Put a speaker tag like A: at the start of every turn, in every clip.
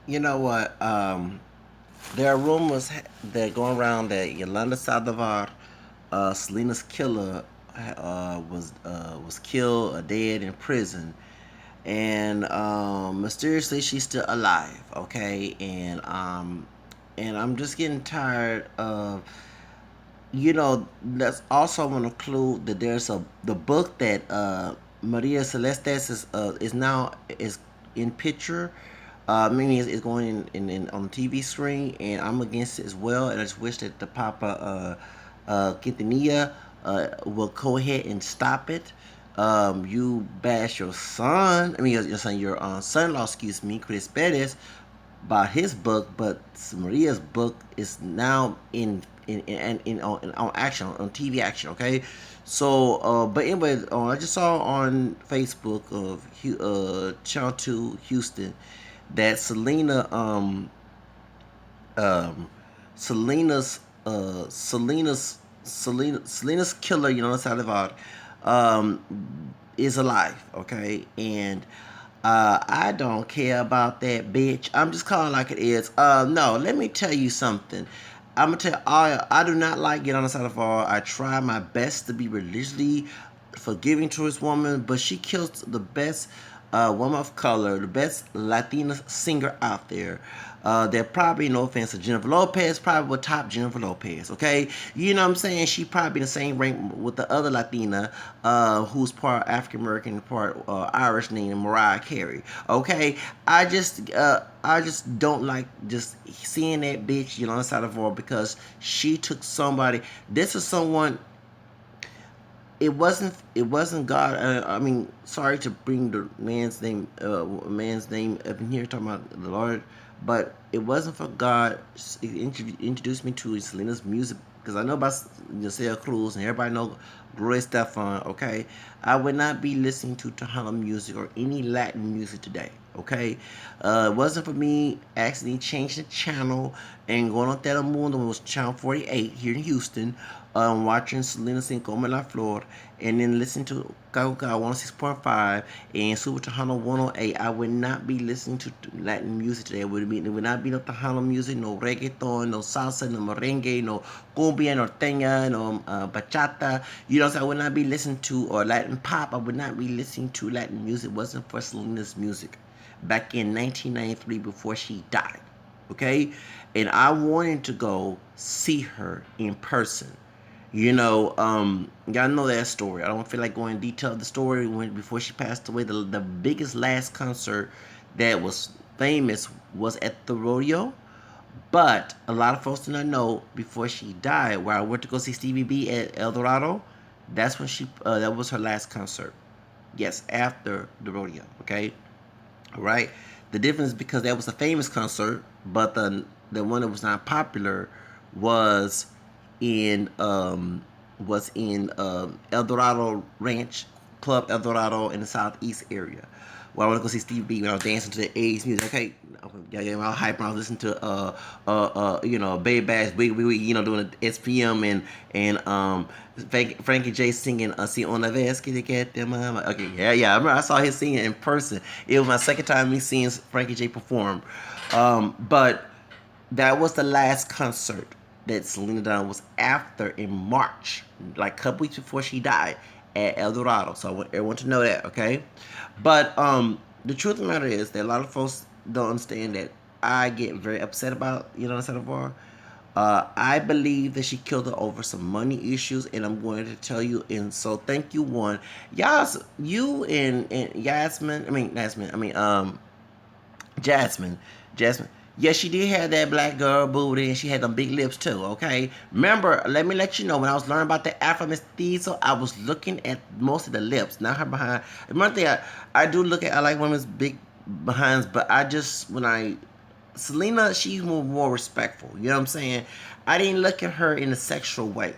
A: You know what? There are rumors that going around that Yolanda Saldivar, Selena's killer, was killed or dead in prison, and mysteriously she's still alive. Okay, and I'm just getting tired of, That's also want to include that there's the book that Maria Celestes is now is in picture. Meaning it's going in on the TV screen, and I'm against it as well. And I just wish that the Papa Quintanilla will go ahead and stop it. You bash your son. I mean, your son, your son-in-law, excuse me, Chris Perez, about his book, but Maria's book is now on action, on TV action. Okay, so but anyway, I just saw on Facebook of Channel 2 Houston that um Selena's Selena's killer, Saldivar, um is alive. Okay, and I don't care about that bitch. I'm just calling like it is. No, let me tell you something. I'm gonna tell I do not like Get on the Side of All. I try my best to be religiously forgiving towards woman, but she kills the best woman of color, the best Latina singer out there. That probably, no offense to Jennifer Lopez, probably would top Jennifer Lopez. Okay, you know what I'm saying? She probably in the same rank with the other Latina, who's part African American, part Irish, named Mariah Carey. Okay, I just don't like just seeing that bitch, on the side of the wall, because she took somebody. This is someone. It wasn't God. I mean, sorry to bring the man's name up in here, talking about the Lord, but it wasn't for God. He introduced me to Selena's music, because I know about Yosea Cruz and everybody know Gloria Stefan. Okay, I would not be listening to Tejano music or any Latin music today. Okay, it wasn't for me accidentally changing the channel and going on Telemundo when it was channel 48 here in Houston, watching Selena sing Como La Flor, and then listen to Gaga 106.5 and Super Tejano 108. I would not be listening to Latin music today. It would not be no Tejano music, no reggaeton, no salsa, no merengue, no cumbia, norteña, no bachata. So I would not be listening to, or Latin pop. I would not be listening to Latin music. It wasn't for Selena's music back in 1993 before she died. Okay? And I wanted to go see her in person. Y'all know that story. I don't feel like going in detail of the story before she passed away. The biggest last concert that was famous was at the rodeo. But a lot of folks do not know, before she died, where I went to go see Stevie B at El Dorado, that was her last concert. Yes, after the rodeo. Okay, right. The difference is because that was a famous concert, but the one that was not popular was in El Dorado Ranch Club, El Dorado, in the southeast area. Well, I want to go see Steve B when I was dancing to the 80s music. Okay, yeah, I was hyping. I was listening to Baby Bash, doing the SPM, and Frankie J singing "Si una vez que te quede mama." Okay, yeah. I remember I saw his singing in person. It was my second time me seeing Frankie J perform, but that was the last concert that Selena done, was after, in March, like a couple weeks before she died, at El Dorado. So I want everyone to know that, okay? But the truth of the matter is that a lot of folks don't understand that I get very upset about, Saldivar. I believe that she killed her over some money issues, and I'm going to tell you. And so, thank you, one, you and Yasmin. Jasmine. Jasmine. Yes, she did have that black girl booty, and she had them big lips too. Okay. Remember, let me let you know, when I was learning about the Afro mestizo, I was looking at most of the lips, not her behind. One thing I do look at, I like women's big behinds, but I just when I Selena, she's more respectful. You know what I'm saying? I didn't look at her in a sexual way.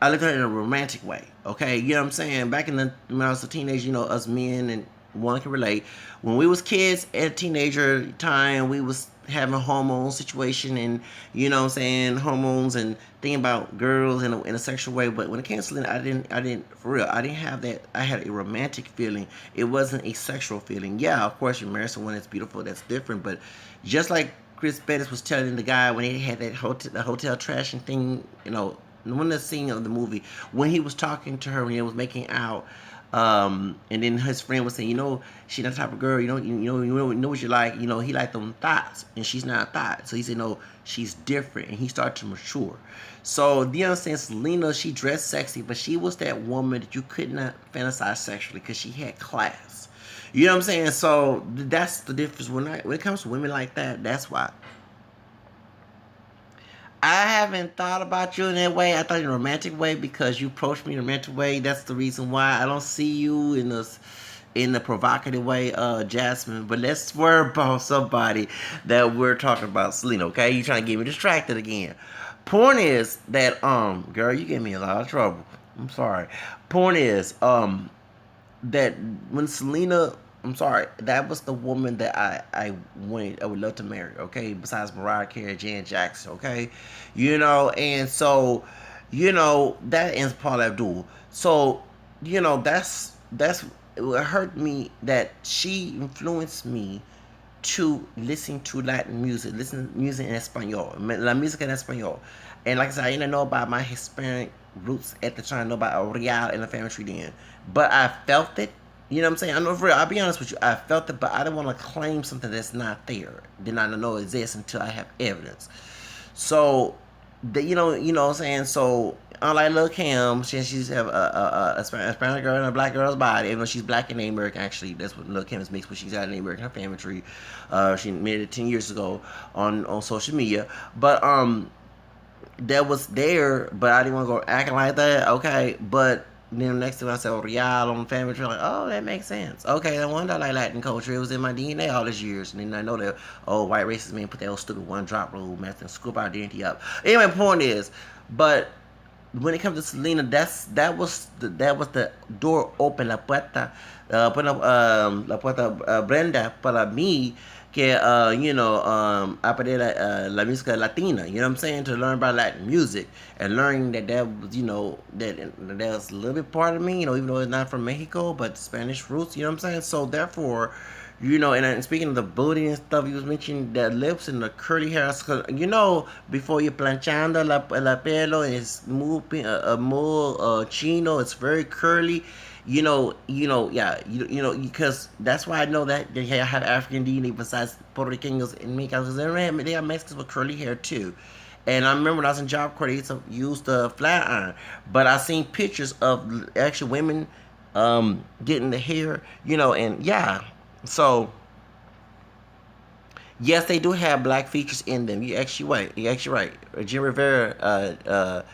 A: I look at her in a romantic way. Okay, you know what I'm saying? Back when I was a teenager, us men and one can relate. When we was kids at teenager time, we was having a hormone situation, and you know what I'm saying, hormones, and thinking about girls in a sexual way. But when it came to Selena, I didn't for real, I didn't have that. I had a romantic feeling. It wasn't a sexual feeling. Yeah, of course you marry someone that's beautiful, that's different, but just like Chris Bettis was telling the guy when he had that hotel trashing thing, one of the scene of the movie when he was talking to her when he was making out, and then his friend was saying, she's not the type of girl, you know what you like, he liked them thoughts, and she's not a thought. So he said, no, she's different, and he started to mature. So do you understand? Selena, she dressed sexy, but she was that woman that you could not fantasize sexually because she had class. You know what I'm saying? So that's the difference when it comes to women like that. That's why I haven't thought about you in that way. I thought in a romantic way because you approached me in a romantic way. That's the reason why I don't see you in the provocative way, Jasmine. But let's swear about somebody that we're talking about, Selena. Okay, you trying to get me distracted again. Point is that girl, you gave me a lot of trouble. I'm sorry. Point is that when Selena, I'm sorry, that was the woman that I would love to marry. Okay, besides Mariah Carey, Janet Jackson. Okay, and so that ends Paul Abdul. So that's it hurt me that she influenced me to listen to Latin music, listen to music in Espanol, la música en Espanol. And like I said, I didn't know about my Hispanic roots at the time, know about Real and the family tree then. But I felt it. You know what I'm saying? I know for real, I'll be honest with you. I felt it, but I don't want to claim something that's not there. Then I don't know it exists until I have evidence. So, what I'm saying. So, unlike Lil Kim, she's have a Spanish girl and a black girl's body. Even though she's black and Native American, actually, that's what Lil Kim is mixed with. She's got a Native American family tree. She made it 10 years ago on social media, but that was there. But I didn't want to go acting like that. Okay, but then the next thing I said, Real on Family Tree, like, oh, that makes sense. Okay, no wonder I like Latin culture. It was in my DNA all these years. And then I know that, white racist men put that old stupid one drop rule, man, and scoop our identity up. Anyway, point is, but when it comes to Selena, that was the door open, la puerta Brenda para mí que aprender la música latina. You know what I'm saying? To learn about Latin music and learning that was that was a little bit part of me. Even though it's not from Mexico, but Spanish roots. You know what I'm saying? So therefore, and speaking of the booty and stuff, you was mentioning the lips and the curly hair. Before you planchando la pelo es muy chino. It's very curly. Yeah, because that's why I know that they have African DNA besides Puerto Ricans and Mexicans. They have Mexicans with curly hair too. And I remember when I was in Job Corps, they used to use the flat iron. But I seen pictures of actual women getting the hair, and yeah. So yes, they do have black features in them. You actually right. You actually right. Jim Rivera,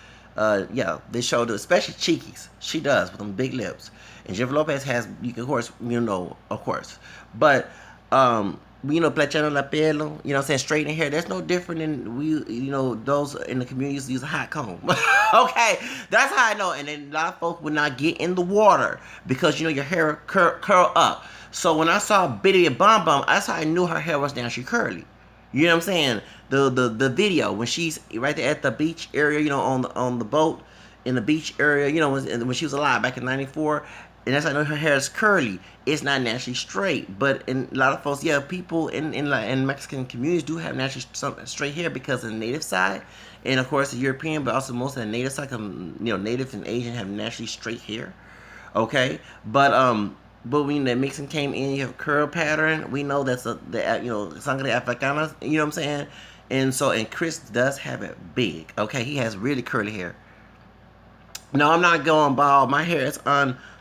A: yeah, they showed it, especially Cheekies. She does with them big lips. And Jennifer Lopez has, of course, of course. But planchando la pelo, what I'm saying, straightening hair. That's no different than those in the communities use a hot comb. Okay, that's how I know. And then a lot of folks would not get in the water because your hair curl up. So when I saw Biddy Bum Bum, that's how I knew her hair was naturally curly. You know what I'm saying? The video when she's right there at the beach area, on the boat in the beach area, when she was alive back in '94, and that's how I know her hair is curly. It's not naturally straight, but in a lot of folks, yeah, people in Mexican communities do have naturally straight hair because of the native side, and of course the European, but also most of the native side, native and Asian have naturally straight hair. Okay, but when the mixing came in, you have curl pattern. We know that's sangre africana. You know what I'm saying? And Chris does have it big. Okay, he has really curly hair. No, I'm not going bald. My hair is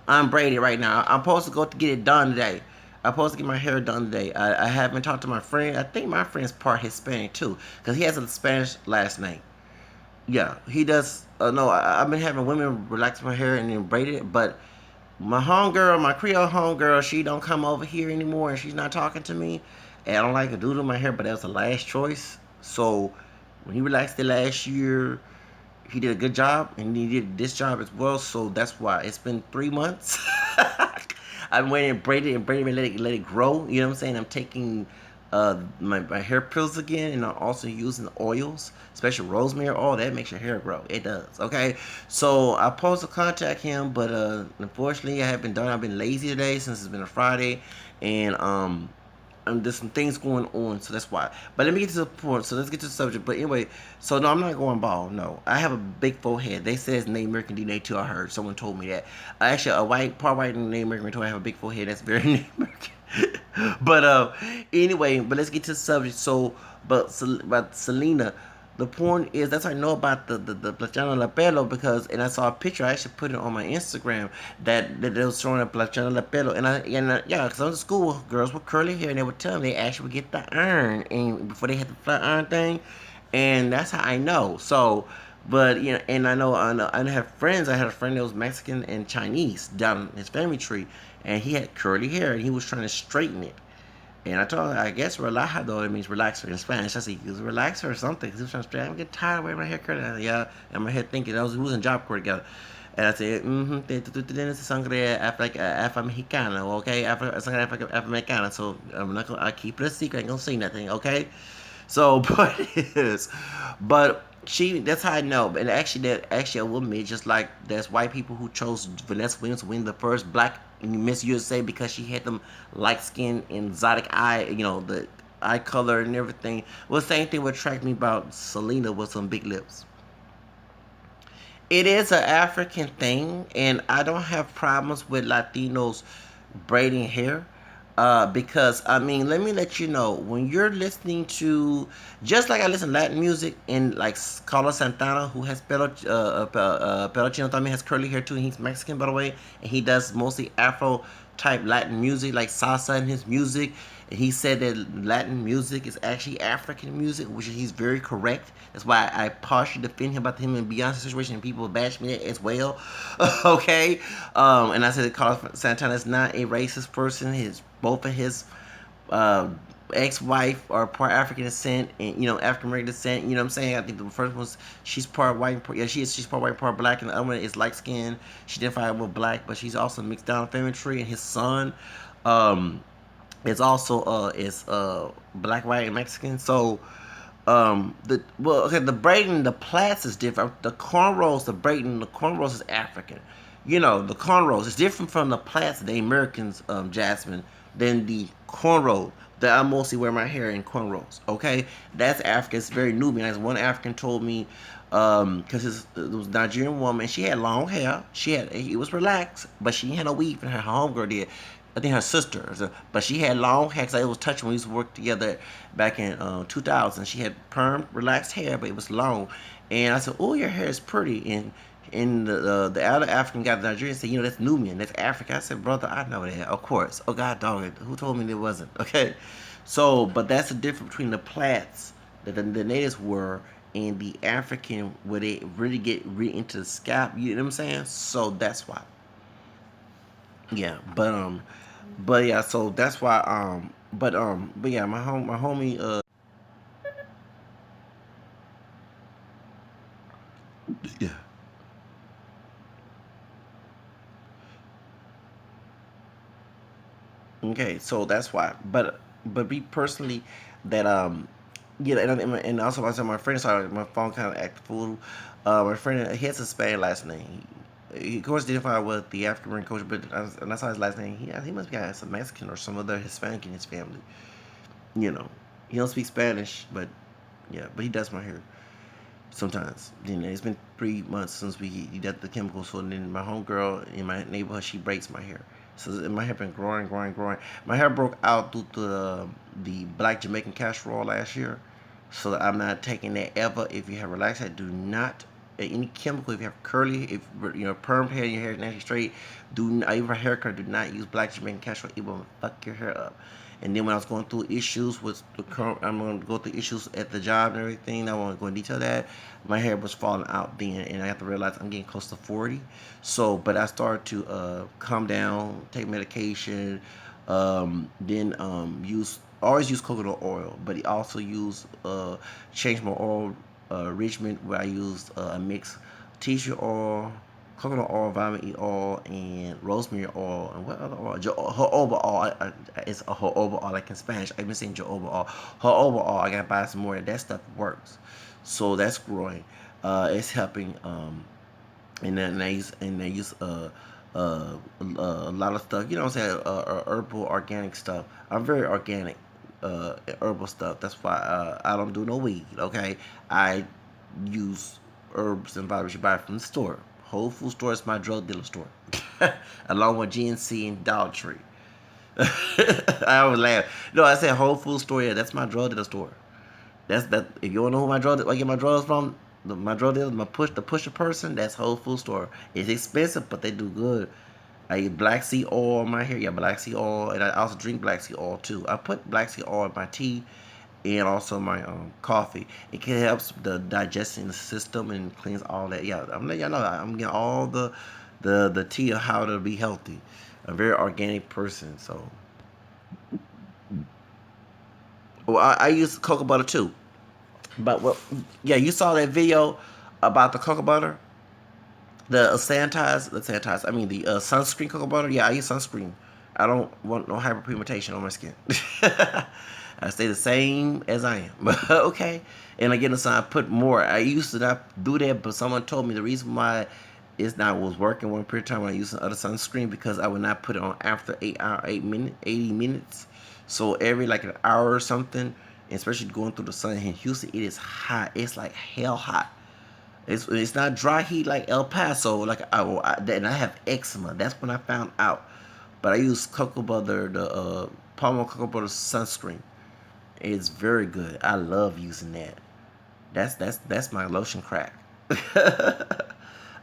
A: unbraided right now. I'm supposed to go to get it done today. I'm supposed to get my hair done today. I haven't talked to my friend. I think my friend's part Hispanic too, because he has a Spanish last name. Yeah, he does. No, I've been having women relax my hair and then braid it, but my homegirl, my Creole homegirl, she don't come over here anymore, and she's not talking to me. And I don't like to do to my hair, but that was the last choice. So when he relaxed it last year, he did a good job, and he did this job as well. So that's why it's been 3 months. I'm waiting and braid it and let it grow. You know what I'm saying? I'm taking my hair pills again, and I'm also using oils, especially rosemary oil. That makes your hair grow. It does. Okay, so I supposed to contact him, but unfortunately, I haven't done. I've been lazy today since it's been a Friday, and there's some things going on, so that's why. But let me get to the point. So let's get to the subject. But anyway, so no, I'm not going bald. No, I have a big forehead. They say it's Native American DNA too. I heard someone told me that. Actually, a white part white and Native American told I have a big forehead. That's very Native American. but anyway, but let's get to the subject. So, but Selena, the point is that's how I know about the Plachana La Pelo because and I saw a picture. I actually put it on my Instagram that they was showing a Plachana La Pelo yeah, because I was in school, girls with curly hair and they would tell me they actually would get the iron and before they had the flat iron thing, and that's how I know. So. But and I have friends. I had a friend that was Mexican and Chinese down his family tree, and he had curly hair, and he was trying to straighten it. And I told her, I guess relajado, it means relaxer in Spanish. I said, he was relaxer or something. Because he was trying to straighten. I'm getting tired of wearing my hair curly. Yeah, and my head thinking, we was in Job Corps together. And I said, tú tienes sangre Afro-Mexicana, okay? Sangre Afro-Mexicana. So I'm not gonna, I keep it a secret. I ain't gonna say nothing, okay? So, but it is. But that's how I know. And actually, I will admit, just like there's white people who chose Vanessa Williams to win the first black Miss USA because she had them light skin and exotic eye, the eye color and everything. Well, the same thing what attracted me about Selena was some big lips. It is an African thing, and I don't have problems with Latinos braiding hair. Because I mean, let me let you know when you're listening to, just like I listen to Latin music and like Carlos Santana, who has pelo chino, también has curly hair too. And he's Mexican, by the way, and he does mostly Afro type Latin music, like salsa in his music. And he said that Latin music is actually African music, which he's very correct. That's why I partially defend him about him and Beyonce situation, and people bash me as well. Okay, and I said that Carlos Santana is not a racist person. His both of his uh, ex-wife are part African descent and African American descent. You know what I'm saying? I think the first one's she's part white. Yeah, she's part white, part black, and the other one is light skinned. She identified with black, but she's also mixed down family tree. And his son, um, is also black, white, and Mexican. So the braiding, the plaits is different. The cornrows, the braiding, the cornrows is African. The cornrows is different from the plaits, the Americans, Jasmine, than the cornrow that I mostly wear my hair in cornrows. Okay, that's African. It's very Nubian. As one African told me, because it was a Nigerian woman. She had long hair. It was relaxed, but she had no weave, and her homegirl did. I think her sister, but she had long hair. Cause I was touching when we used to work together back in 2000. She had perm, relaxed hair, but it was long. And I said, "Oh, your hair is pretty." And the other African guy, the Nigerian, said, "That's Nubian, that's Africa." I said, "Brother, I know that, of course." Oh God, dog it. Who told me it wasn't? Okay, so but that's the difference between the plaits that the natives were and the African, where they really get into the scalp. You know what I'm saying? So that's why. Yeah, but yeah, so that's why but yeah, my homie yeah. Okay, so that's why. But me personally, that yeah, and also I said my friend started my phone kind of act fool. My friend he has a Spanish last name. He of course identified with the African American culture, but and I saw his last name. He must be some Mexican or some other Hispanic in his family. You know, he don't speak Spanish, but yeah, but he does my hair. Sometimes. It's been 3 months since we did the chemicals. So then my homegirl in my neighborhood, she breaks my hair. So my hair been growing, growing, growing. My hair broke out due to the black Jamaican castor oil last year. So I'm not taking that ever. If you have relaxed hair, do not any chemical. If you have curly, if perm hair, your hair is naturally straight, do not, even for haircut, do not use black Jamaican castor oil. It will fuck your hair up. And then when I was going through issues with the current, I'm going to go through issues at the job and everything. I won't go into detail that. My hair was falling out then, and I have to realize I'm getting close to 40. So, but I started to calm down, take medication, then always use coconut oil, but also use change my oil regimen where I use a mix tea tree oil, coconut oil, vitamin E oil, and rosemary oil, and what other oil? Jojoba oil. It's a jojoba oil, like in Spanish. I've been saying jojoba oil. Jojoba oil. I gotta buy some more. That stuff works. So that's growing. It's helping. And they use a lot of stuff. You know what I'm saying? Herbal, organic stuff. I'm very organic. Herbal stuff. That's why I don't do no weed. Okay, I use herbs and vitamins you buy from the store. Whole Food store is my drug dealer store, along with GNC and Dollar Tree. I always laugh. No, I said Whole Food store. Yeah, that's my drug dealer store. That's that. If you want to know who I get my drugs from, my drug dealer, the pusher person. That's Whole Food store. It's expensive, but they do good. I eat black seed oil in my hair. Yeah, black seed oil, and I also drink black seed oil too. I put black seed oil in my tea and also my coffee. It can helps the digesting system and cleans all that. Yeah, I'm letting y'all know I'm getting all the tea of how to be healthy. A very organic person. So, well, I use cocoa butter too. But what? Yeah, you saw that video about the cocoa butter, the sanitize. I mean the sunscreen cocoa butter. Yeah, I use sunscreen. I don't want no hyperpigmentation on my skin. I stay the same as I am. Okay. And again, so I put more. I used to not do that, but someone told me the reason why it's not was working one period of time when I used the other sunscreen because I would not put it on after 8 hour 8 minute 80 minutes. So every like an hour or something, especially going through the sun in Houston, it is hot. It's like hell hot. It's not dry heat like El Paso. Like and I have eczema. That's when I found out. But I use cocoa butter, the palm cocoa butter sunscreen. It's very good. I love using that. That's my lotion crack.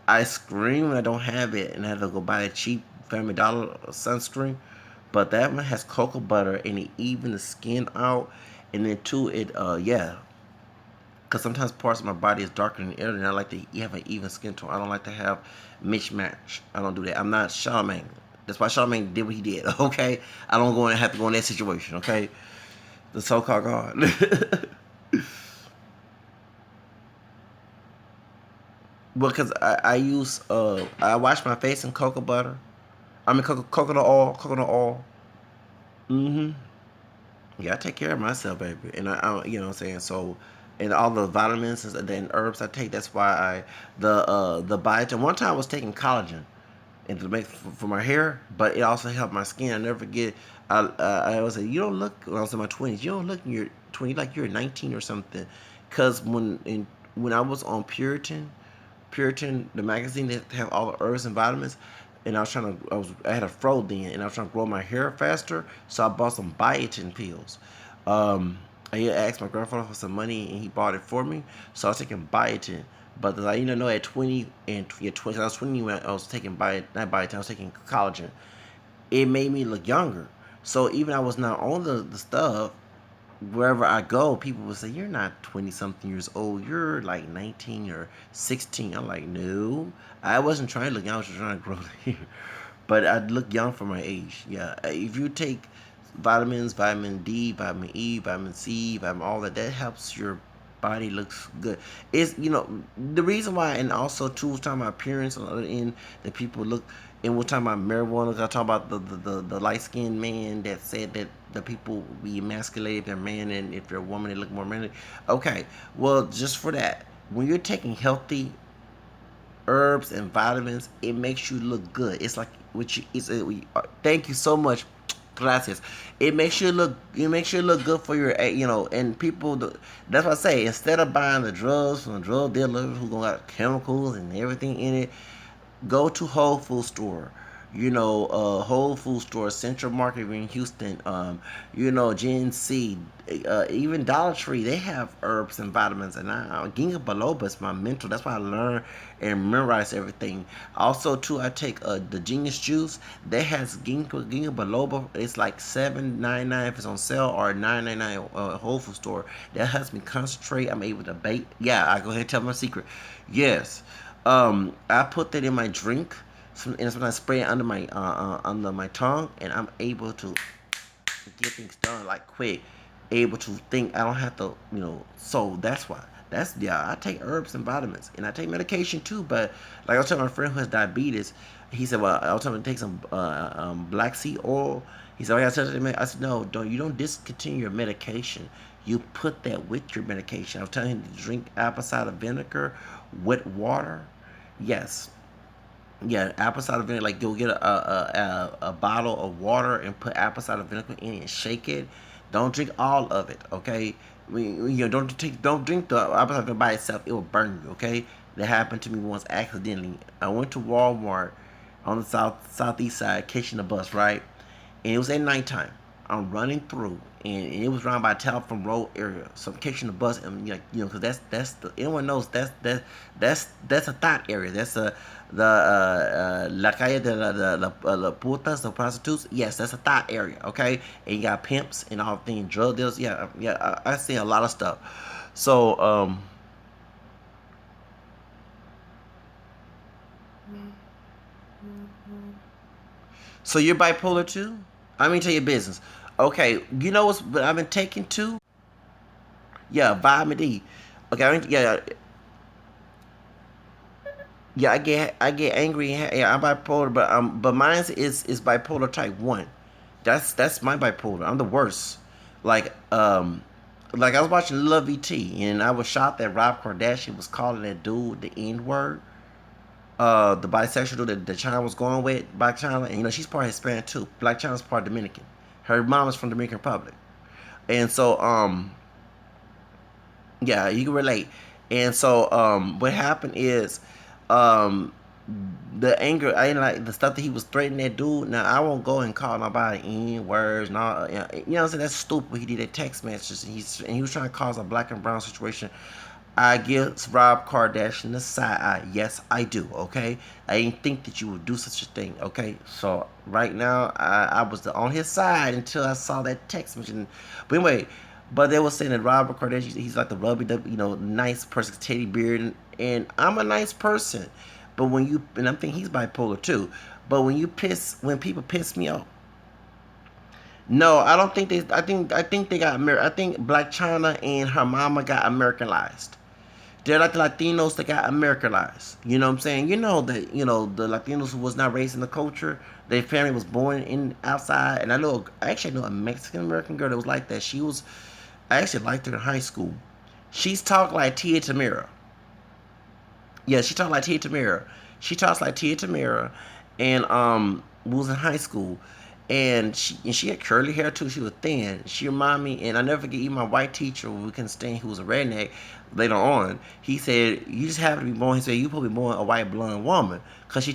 A: I scream when I don't have it and I have to go buy a cheap Family Dollar sunscreen. But that one has cocoa butter and it even the skin out. And then too, it yeah, because sometimes parts of my body is darker than the other, and I like to have an even skin tone. I don't like to have mismatch. I don't do that. I'm not Charlamagne. That's why Charlamagne did what he did. Okay, I don't go and have to go in that situation. Okay, the so-called God. Because I use I wash my face in cocoa butter. I mean coconut oil, coconut oil. Mm-hmm. Yeah, I take care of myself, baby, and you know what I'm saying. So, and all the vitamins and then herbs I take. That's why the biotin. One time I was taking collagen and to make for my hair, but it also helped my skin. I never forget. I always say you don't look. When I was in my 20s, you don't look in your 20 like you're 19 or something. Cause when I was on Puritan, the magazine that have all the herbs and vitamins. And I had a fro then, and I was trying to grow my hair faster, so I bought some biotin pills. I asked my grandfather for some money, and he bought it for me. So I was taking biotin, but I didn't know at 20 and yeah, 20, I was 20 when I was taking not biotin, I was taking collagen. It made me look younger. So even I was not on the stuff, wherever I go, people will say, "You're not 20 something years old. You're like 19 or 16." I'm like, "No, I wasn't trying to look young. I was just trying to grow the hair." But I look young for my age. Yeah, if you take vitamins, vitamin D, vitamin E, vitamin C, vitamin all that, that helps your body looks good. It's the reason why, and also too, we're talking about appearance on the other end that people look. And we're talking about marijuana. I talk about the light skinned man that said that the people be emasculated if they're man and if they're a woman they look more manly. Okay, well just for that, when you're taking healthy herbs and vitamins, it makes you look good. It's like which is thank you so much. Gracias. It makes you look good for your and people. That's what I say. Instead of buying the drugs from the drug dealers who gonna have chemicals and everything in it, go to Whole Food store. Whole Food store, Central Market in Houston. GNC, even Dollar Tree. They have herbs and vitamins. And ginkgo biloba is my mentor. That's why I learn and memorize everything. Also, too, I take the Genius Juice. That has ginkgo biloba. It's like $7.99 if it's on sale, or $9.99 Whole Food store. That helps me concentrate. I'm able to bake. Yeah, I go ahead and tell my secret. Yes. I put that in my drink, and sometimes spray it under my tongue, and I'm able to get things done like quick. Able to think. I don't have to. So that's why. That's yeah. I take herbs and vitamins, and I take medication too. But like I was telling my friend who has diabetes, he said, "Well, I was telling him to take some black seed oil." He said, "Oh, yeah." I said, "No, don't. You don't discontinue your medication. You put that with your medication." I was telling him to drink apple cider vinegar with water. Yes, yeah, apple cider vinegar. Like go get a bottle of water and put apple cider vinegar in it and shake it. Don't drink all of it, okay? Don't drink the apple cider vinegar by itself. It will burn you, okay? That happened to me once accidentally. I went to Walmart on the southeast side, catching the bus, right? And it was at nighttime. I'm running through, and it was around by Telephone Road area. So I'm catching the bus, and because that's the anyone knows that's a thought area. That's la calle de la putas, the prostitutes. Yes, that's a thought area. Okay, and you got pimps and all things, drug dealers. Yeah, yeah. I see a lot of stuff. So so you're bipolar too? I mean, tell your business. Okay, you know what's what I've been taking too? Yeah, vitamin D. Okay, yeah, yeah. I get angry. Yeah, I'm bipolar, but mine is bipolar type 1. That's my bipolar. I'm the worst. Like like I was watching Love ET, and I was shocked that Rob Kardashian was calling that dude the N word. The bisexual dude that China was going with, Black China, and she's part Hispanic too. Black China's part Dominican. Her mom is from Dominican Republic, and so yeah, you can relate. And so what happened is um the anger, I ain't like the stuff that he was threatening that dude. Now I won't go and call nobody N words and all. You know what I'm saying? That's stupid. He did that text messages, and he was trying to cause a black and brown situation. I give Rob Kardashian the side eye. Yes, I do. Okay, I didn't think that you would do such a thing. Okay, so right now I was on his side until I saw that text message. But anyway, but they were saying that Robert Kardashian, he's like the rubby, nice person, teddy beard, and I'm a nice person. But and I'm thinking he's bipolar too. But when people piss me off, no, I don't think they. I think they got I think Black China and her mama got Americanized. They're like the Latinos that got Americanized. You know what I'm saying? You know that the Latinos who was not raised in the culture. Their family was born in outside, and I actually know a Mexican American girl that was like that. I actually liked her in high school. She's talked like Tia Tamera. Yeah, she talked like Tia Tamera. She talks like Tia Tamera, and was in high school, and she had curly hair too. She was thin. She reminded me, and I never forget. Even my white teacher, we couldn't stand, who was a redneck. Later on, he said, "You just happen to be born." He said, "You probably born a white blonde woman, cause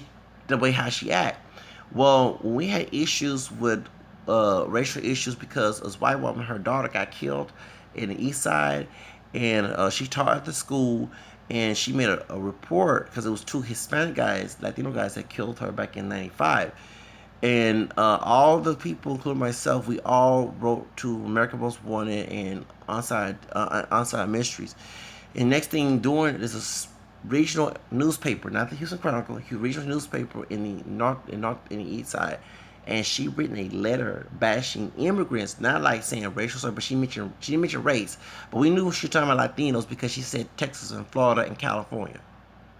A: the way how she act." Well, when we had issues with racial issues because this white woman, her daughter got killed in the east side, and she taught at the school, and she made a report because it was two Hispanic guys, Latino guys, that killed her back in '95. And all the people, including myself, we all wrote to American Most Wanted and Onside Mysteries. And next thing doing is a regional newspaper, not the Houston Chronicle, a regional newspaper in the east side. And she written a letter bashing immigrants, not like saying racial slur, but she didn't mention race. But we knew she was talking about Latinos because she said Texas and Florida and California.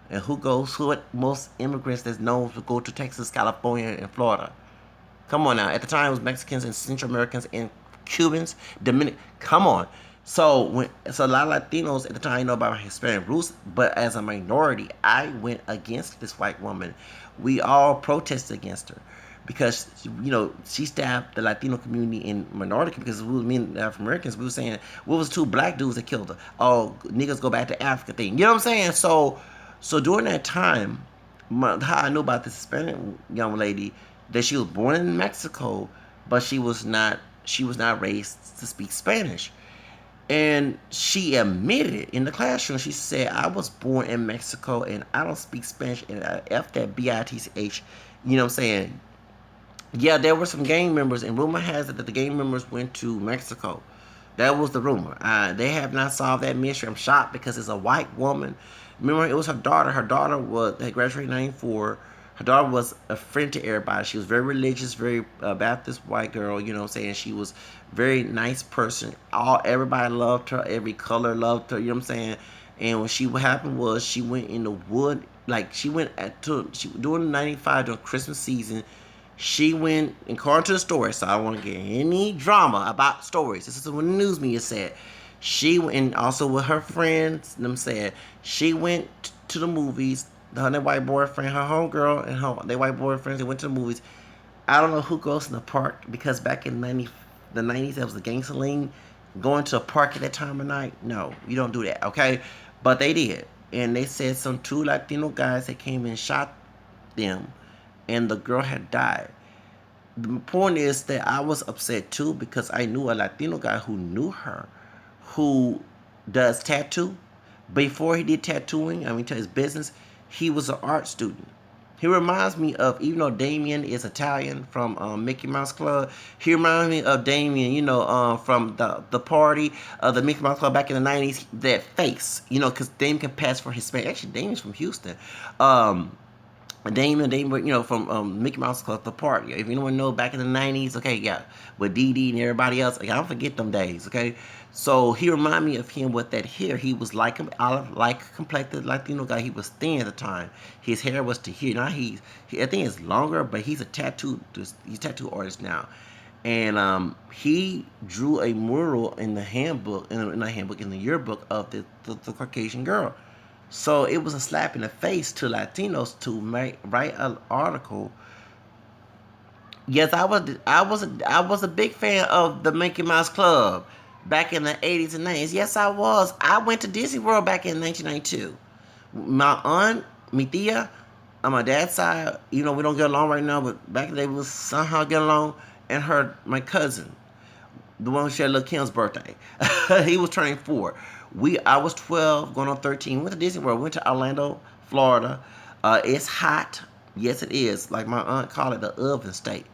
A: And what most immigrants that's known to go to Texas, California, and Florida. Come on now. At the time, it was Mexicans and Central Americans and Cubans, Dominican. Come on. So a lot of Latinos at the time know about my Hispanic roots, but as a minority, I went against this white woman. We all protested against her because she stabbed the Latino community and minority because we were African Americans. We were saying we was two black dudes that killed her. Oh, niggas go back to Africa thing. You know what I'm saying? So during that time, how I knew about this Hispanic young lady, that she was born in Mexico, but she was not raised to speak Spanish. And she admitted in the classroom, she said, "I was born in Mexico and I don't speak Spanish, and I F that BITCH." You know what I'm saying? Yeah, there were some gang members, and rumor has it that the gang members went to Mexico. That was the rumor. They have not solved that mystery. I'm shocked because it's a white woman. Remember, it was her daughter. Her daughter had graduated in '94. Her daughter was a friend to everybody. She was very religious, very Baptist white girl. You know what I'm saying? She was very nice person. Everybody loved her. Every color loved her. You know what I'm saying? And what happened was she went in the wood. Like she went during '95 during Christmas season. She went, according to the story, so I don't want to get any drama about stories. This is what the news media said. She went, and also with her friends, them said, she went to the movies. Her and their white boyfriend, her homegirl, and their white boyfriends, they went to the movies. I don't know who goes in the park because back in the 90s, that was the gangster lean. Going to a park at that time of night, no, you don't do that, okay? But they did. And they said some two Latino guys that came and shot them, and the girl had died. The point is that I was upset too because I knew a Latino guy who knew her, who does tattoo. Before he did tattooing, I mean, to his business, he was an art student. He reminds me of, even though Damien is Italian from Mickey Mouse Club, he reminds me of Damien, from the party of the Mickey Mouse Club back in the 90s, that face, because Damien can pass for Hispanic. Actually, Damien's from Houston. Damon, from Mickey Mouse Club, the party. If anyone know back in the 90s, okay, yeah, with Dee Dee and everybody else, okay, I don't forget them days, okay? So he reminded me of him with that hair. He was like him, olive, like complected Latino guy. He was thin at the time. His hair was to here. Now I think it's longer, but he's a tattoo artist now. And he drew a mural in the handbook, in the yearbook of the Caucasian girl. So it was a slap in the face to Latinos to write an article. Yes, I was a big fan of the Mickey Mouse Club back in the 80s and 90s. Yes, I was. I went to Disney World back in 1992. My aunt, mi tia, on my dad's side, we don't get along right now, but back in the day we was somehow get along. And my cousin, the one who shared Lil Kim's birthday, he was turning 4. I was 12, going on 13. We went to Disney World. We went to Orlando, Florida. It's hot. Yes, it is. Like my aunt called it, the oven state.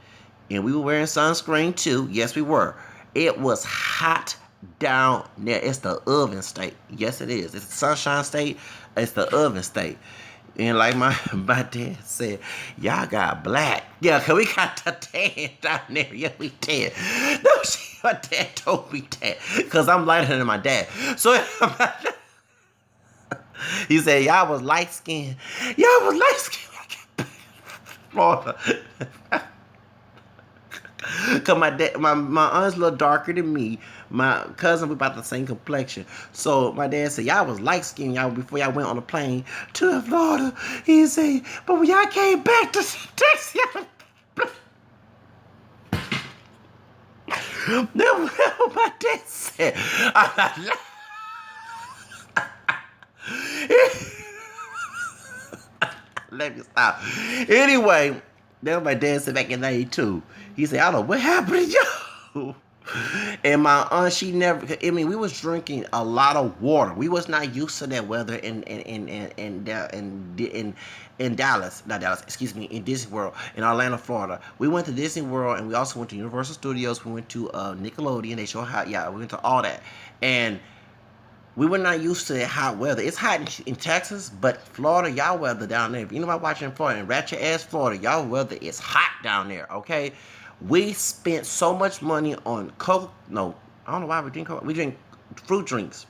A: And we were wearing sunscreen too. Yes, we were. It was hot down there. It's the oven state. Yes, it is. It's the sunshine state. It's the oven state. And like my dad said, y'all got black. Yeah, because we got the tan down there. Yeah, we tan. No, my dad told me that. Because I'm lighter than my dad. So he said, y'all was light skinned. Y'all was light skinned. Florida. Cause my aunt's a little darker than me. My cousin, we about the same complexion. So my dad said, y'all was light skinned, y'all, before y'all went on a plane to Florida. He said, but when y'all came back to Texas, that's what my dad said. Let me stop. Anyway, that's what my dad said back in 92. He said, I don't know what happened to you. And my aunt, she never, we was drinking a lot of water. We was not used to that weather in Dallas, not Dallas, excuse me, in Disney World, in Orlando, Florida. We went to Disney World, and we also went to Universal Studios. We went to Nickelodeon. They show we went to all that. And we were not used to that hot weather. It's hot in Texas, but Florida, y'all weather down there. If anybody watching Florida, in ratchet ass Florida, y'all weather is hot down there, okay? We spent so much money on Coke. No, I don't know why we drink Coke. We drink fruit drinks.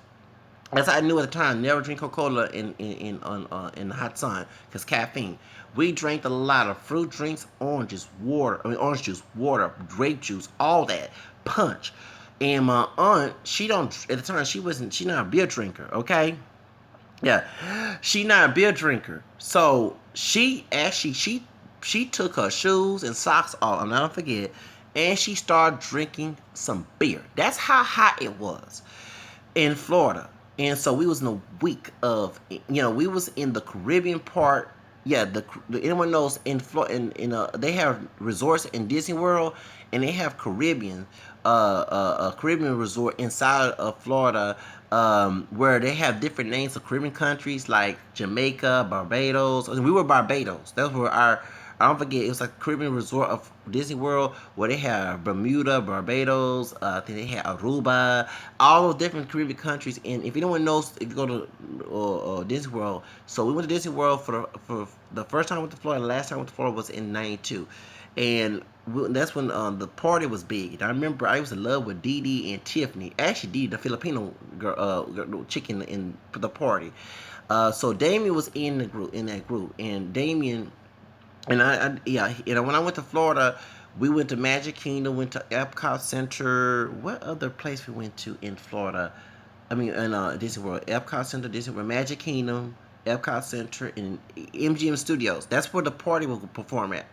A: As I knew at the time, never drink Coca-Cola in the hot sun because caffeine. We drank a lot of fruit drinks, orange juice, water, grape juice, all that, punch. And my aunt, she not a beer drinker, okay? Yeah, she not a beer drinker. So she took her shoes and socks off, I'll never forget, and she started drinking some beer. That's how hot it was in Florida. And so we was in a week of, we was in the Caribbean part. Yeah, anyone knows in Florida, they have resorts in Disney World, and they have a Caribbean resort inside of Florida, where they have different names of Caribbean countries like Jamaica, Barbados. We were Barbados. That's where I don't forget, it was like a Caribbean resort of Disney World where they had Bermuda, Barbados, I think they had Aruba, all those different Caribbean countries. And if anyone knows, if you go to Disney World, so we went to Disney World for the first time I went to Florida. The last time I went to Florida was in '92, and that's when the party was big. And I remember I was in love with Dee Dee and Tiffany. Actually, Dee, the Filipino girl, chicken in the party. So Damien was in the group, in that group, and Damien and yeah, when I went to Florida, we went to Magic Kingdom, went to Epcot Center. What other place we went to in Florida? I mean, in Disney World, Epcot Center, Disney World, Magic Kingdom, Epcot Center, and MGM Studios. That's where the party will perform at,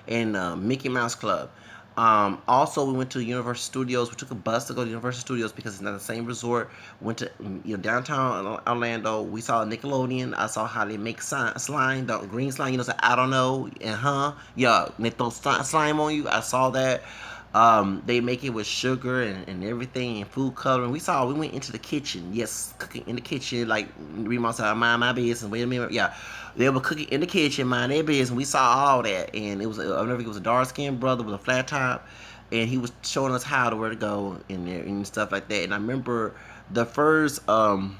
A: and Mickey Mouse Club. Also, we went to Universal Studios. We took a bus to go to Universal Studios because it's not the same resort. Went to downtown Orlando. We saw Nickelodeon. I saw how they make slime, the green slime. So I don't know, yeah, they throw slime on you. I saw that. They make it with sugar and everything and food coloring. We went into the kitchen. Yes, cooking in the kitchen. Like Remo said, mind my business. Wait a minute. Yeah, they were cooking in the kitchen, mind their business. We saw all that, and it was I remember it was a dark skinned brother with a flat top, and he was showing us how to where to go in there and stuff like that. And I remember the first No,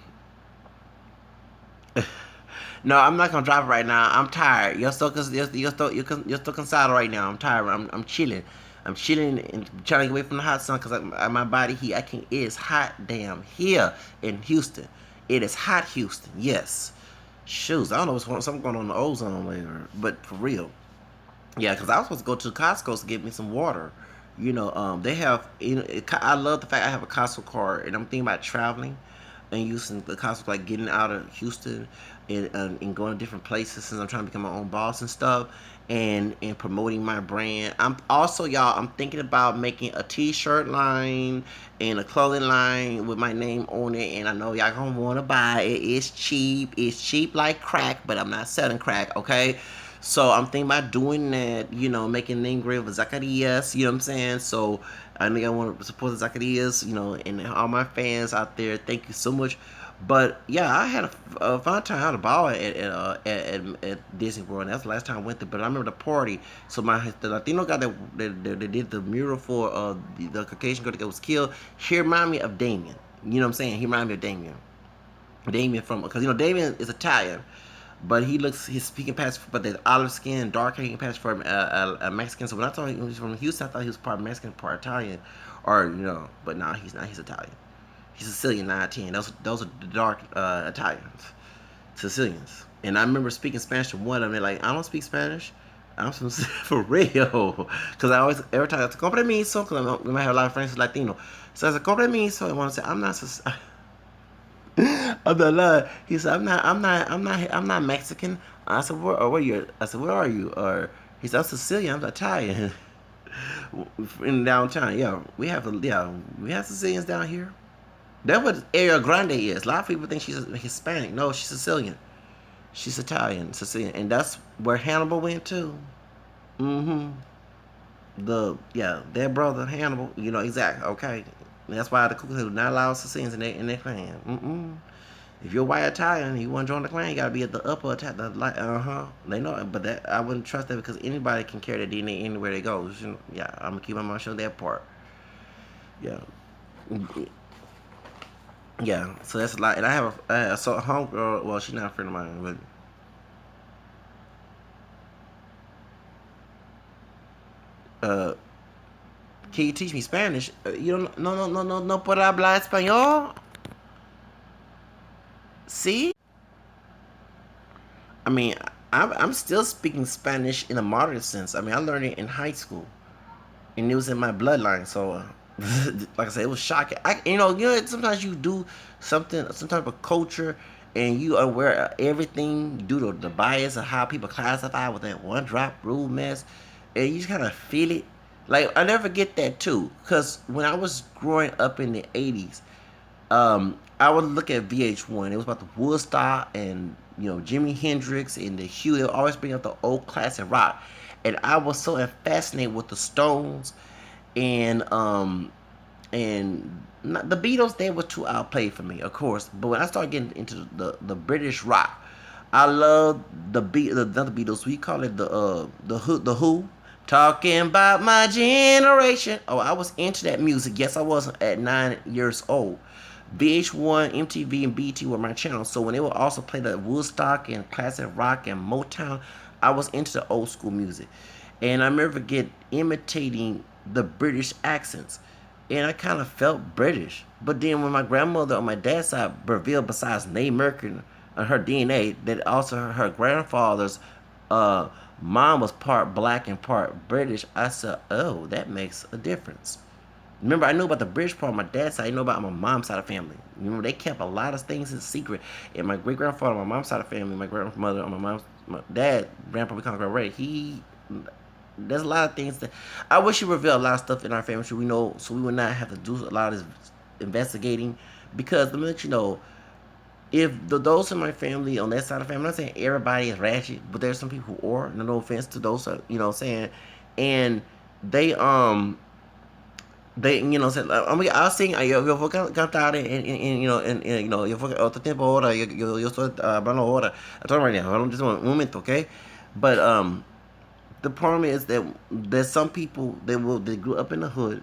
A: I'm not gonna drop it right now. I'm tired. You're still consoled right now. I'm tired. I'm chilling. I'm chilling and trying to get away from the hot sun because my body heat. I can. It is hot damn here in Houston. It is hot Houston. Yes. Shoes. I don't know what's something going on in the ozone layer, but for real. Yeah, because I was supposed to go to Costco to get me some water. They have. I love the fact I have a Costco card, and I'm thinking about traveling and using the Costco, like getting out of Houston and going to different places since I'm trying to become my own boss and stuff, and promoting my brand. I'm also, y'all. I'm thinking about making a T-shirt line and a clothing line with my name on it, and I know y'all gonna want to buy it. It's cheap. It's cheap like crack, but I'm not selling crack. Okay. So I'm thinking about doing that, making an engrave of Zacarias, you know what I'm saying? So I think I want to support the Zacarias, and all my fans out there. Thank you so much. But yeah, I had a fun time. I had a ball at Disney World. And that's the last time I went there. But I remember the party. So the Latino guy that did the mural for the Caucasian girl that was killed, he reminded me of Damien. You know what I'm saying? He reminded me of Damien. Damien because Damien is Italian, but he's speaking past, but the olive skin, dark hair, he can pass for a Mexican. So when I thought he was from Houston, I thought he was part Mexican, part Italian, or but nah, he's not. He's Italian. He's Sicilian, 9-10. Those are the dark Italians, Sicilians. And I remember speaking Spanish to one of them. They're like, I don't speak Spanish. I'm from for real, because I always every time I say compre miso, because we might have a lot of friends who's Latino. So I said compre miso, and want to say I'm not. I'm not lying. He said, I'm not Mexican. I said, where you? I said, where are you? Or he said, I'm Sicilian. I'm Italian. In downtown, we have Sicilians down here. That's what Area Grande is. A lot of people think she's Hispanic. No, she's Sicilian. She's Italian, Sicilian, and that's where Hannibal went to. Mm-hmm. Their brother Hannibal. Exactly. Okay, and that's why the Ku Klux Klan do not allow Sicilians in their clan. Mm-mm. If you're white Italian and you want to join the clan, you gotta be at the upper Italian. They know, but that I wouldn't trust that because anybody can carry their DNA anywhere they go. Yeah, I'm gonna keep my mouth shut that part. Yeah, yeah. So that's a lot. And I have a homegirl. Well, she's not a friend of mine, but can you teach me Spanish? You don't. No, no, no, no, no. Puedo hablar español. See? I mean, I'm still speaking Spanish in a moderate sense. I mean, I learned it in high school, and it was in my bloodline. So, like I said, it was shocking. Sometimes you do something, some type of culture, and you are aware of everything due to the bias of how people classify with that one drop rule mess, and you just kind of feel it. Like I never get that too, because when I was growing up in the '80s, I would look at VH1. It was about the Woodstock and Jimi Hendrix and the Hue. They would always bring up the old classic rock, and I was so fascinated with the Stones and not, the Beatles. They were too outplayed for me, of course. But when I started getting into the British rock, I love the beat, not the Beatles. We call it the Who. Talking about my generation. Oh, I was into that music. Yes, I was at 9 years old. VH1, MTV, and BT were my channels. So when they would also play the Woodstock and classic rock and Motown, I was into the old school music. And I remember imitating the British accents. And I kind of felt British. But then when my grandmother on my dad's side revealed, besides Nate Mercury and her DNA, that also her grandfather's uh, mom was part black and part British, I said, oh, that makes a difference. Remember, I knew about the British part on my dad's side. I know about my mom's side of the family. Remember, they kept a lot of things in secret. And my great grandfather on my mom's side of the family, my grandmother on my dad, grandpa, we call him Ray. There's a lot of things that I wish he revealed a lot of stuff in our family, so we know, so we would not have to do a lot of this investigating. Because let me let you know, if those in my family on that side of the family, I'm not saying everybody is ratchet, but there's some people who are. No offense to those, what I'm saying, and they said, I'll sing, yo fue cantar yo fue otro tiempo ahora, yo estoy hablando ahora, estoy right now, just un momento, okay? But the problem is that there's some people they grew up in the hood,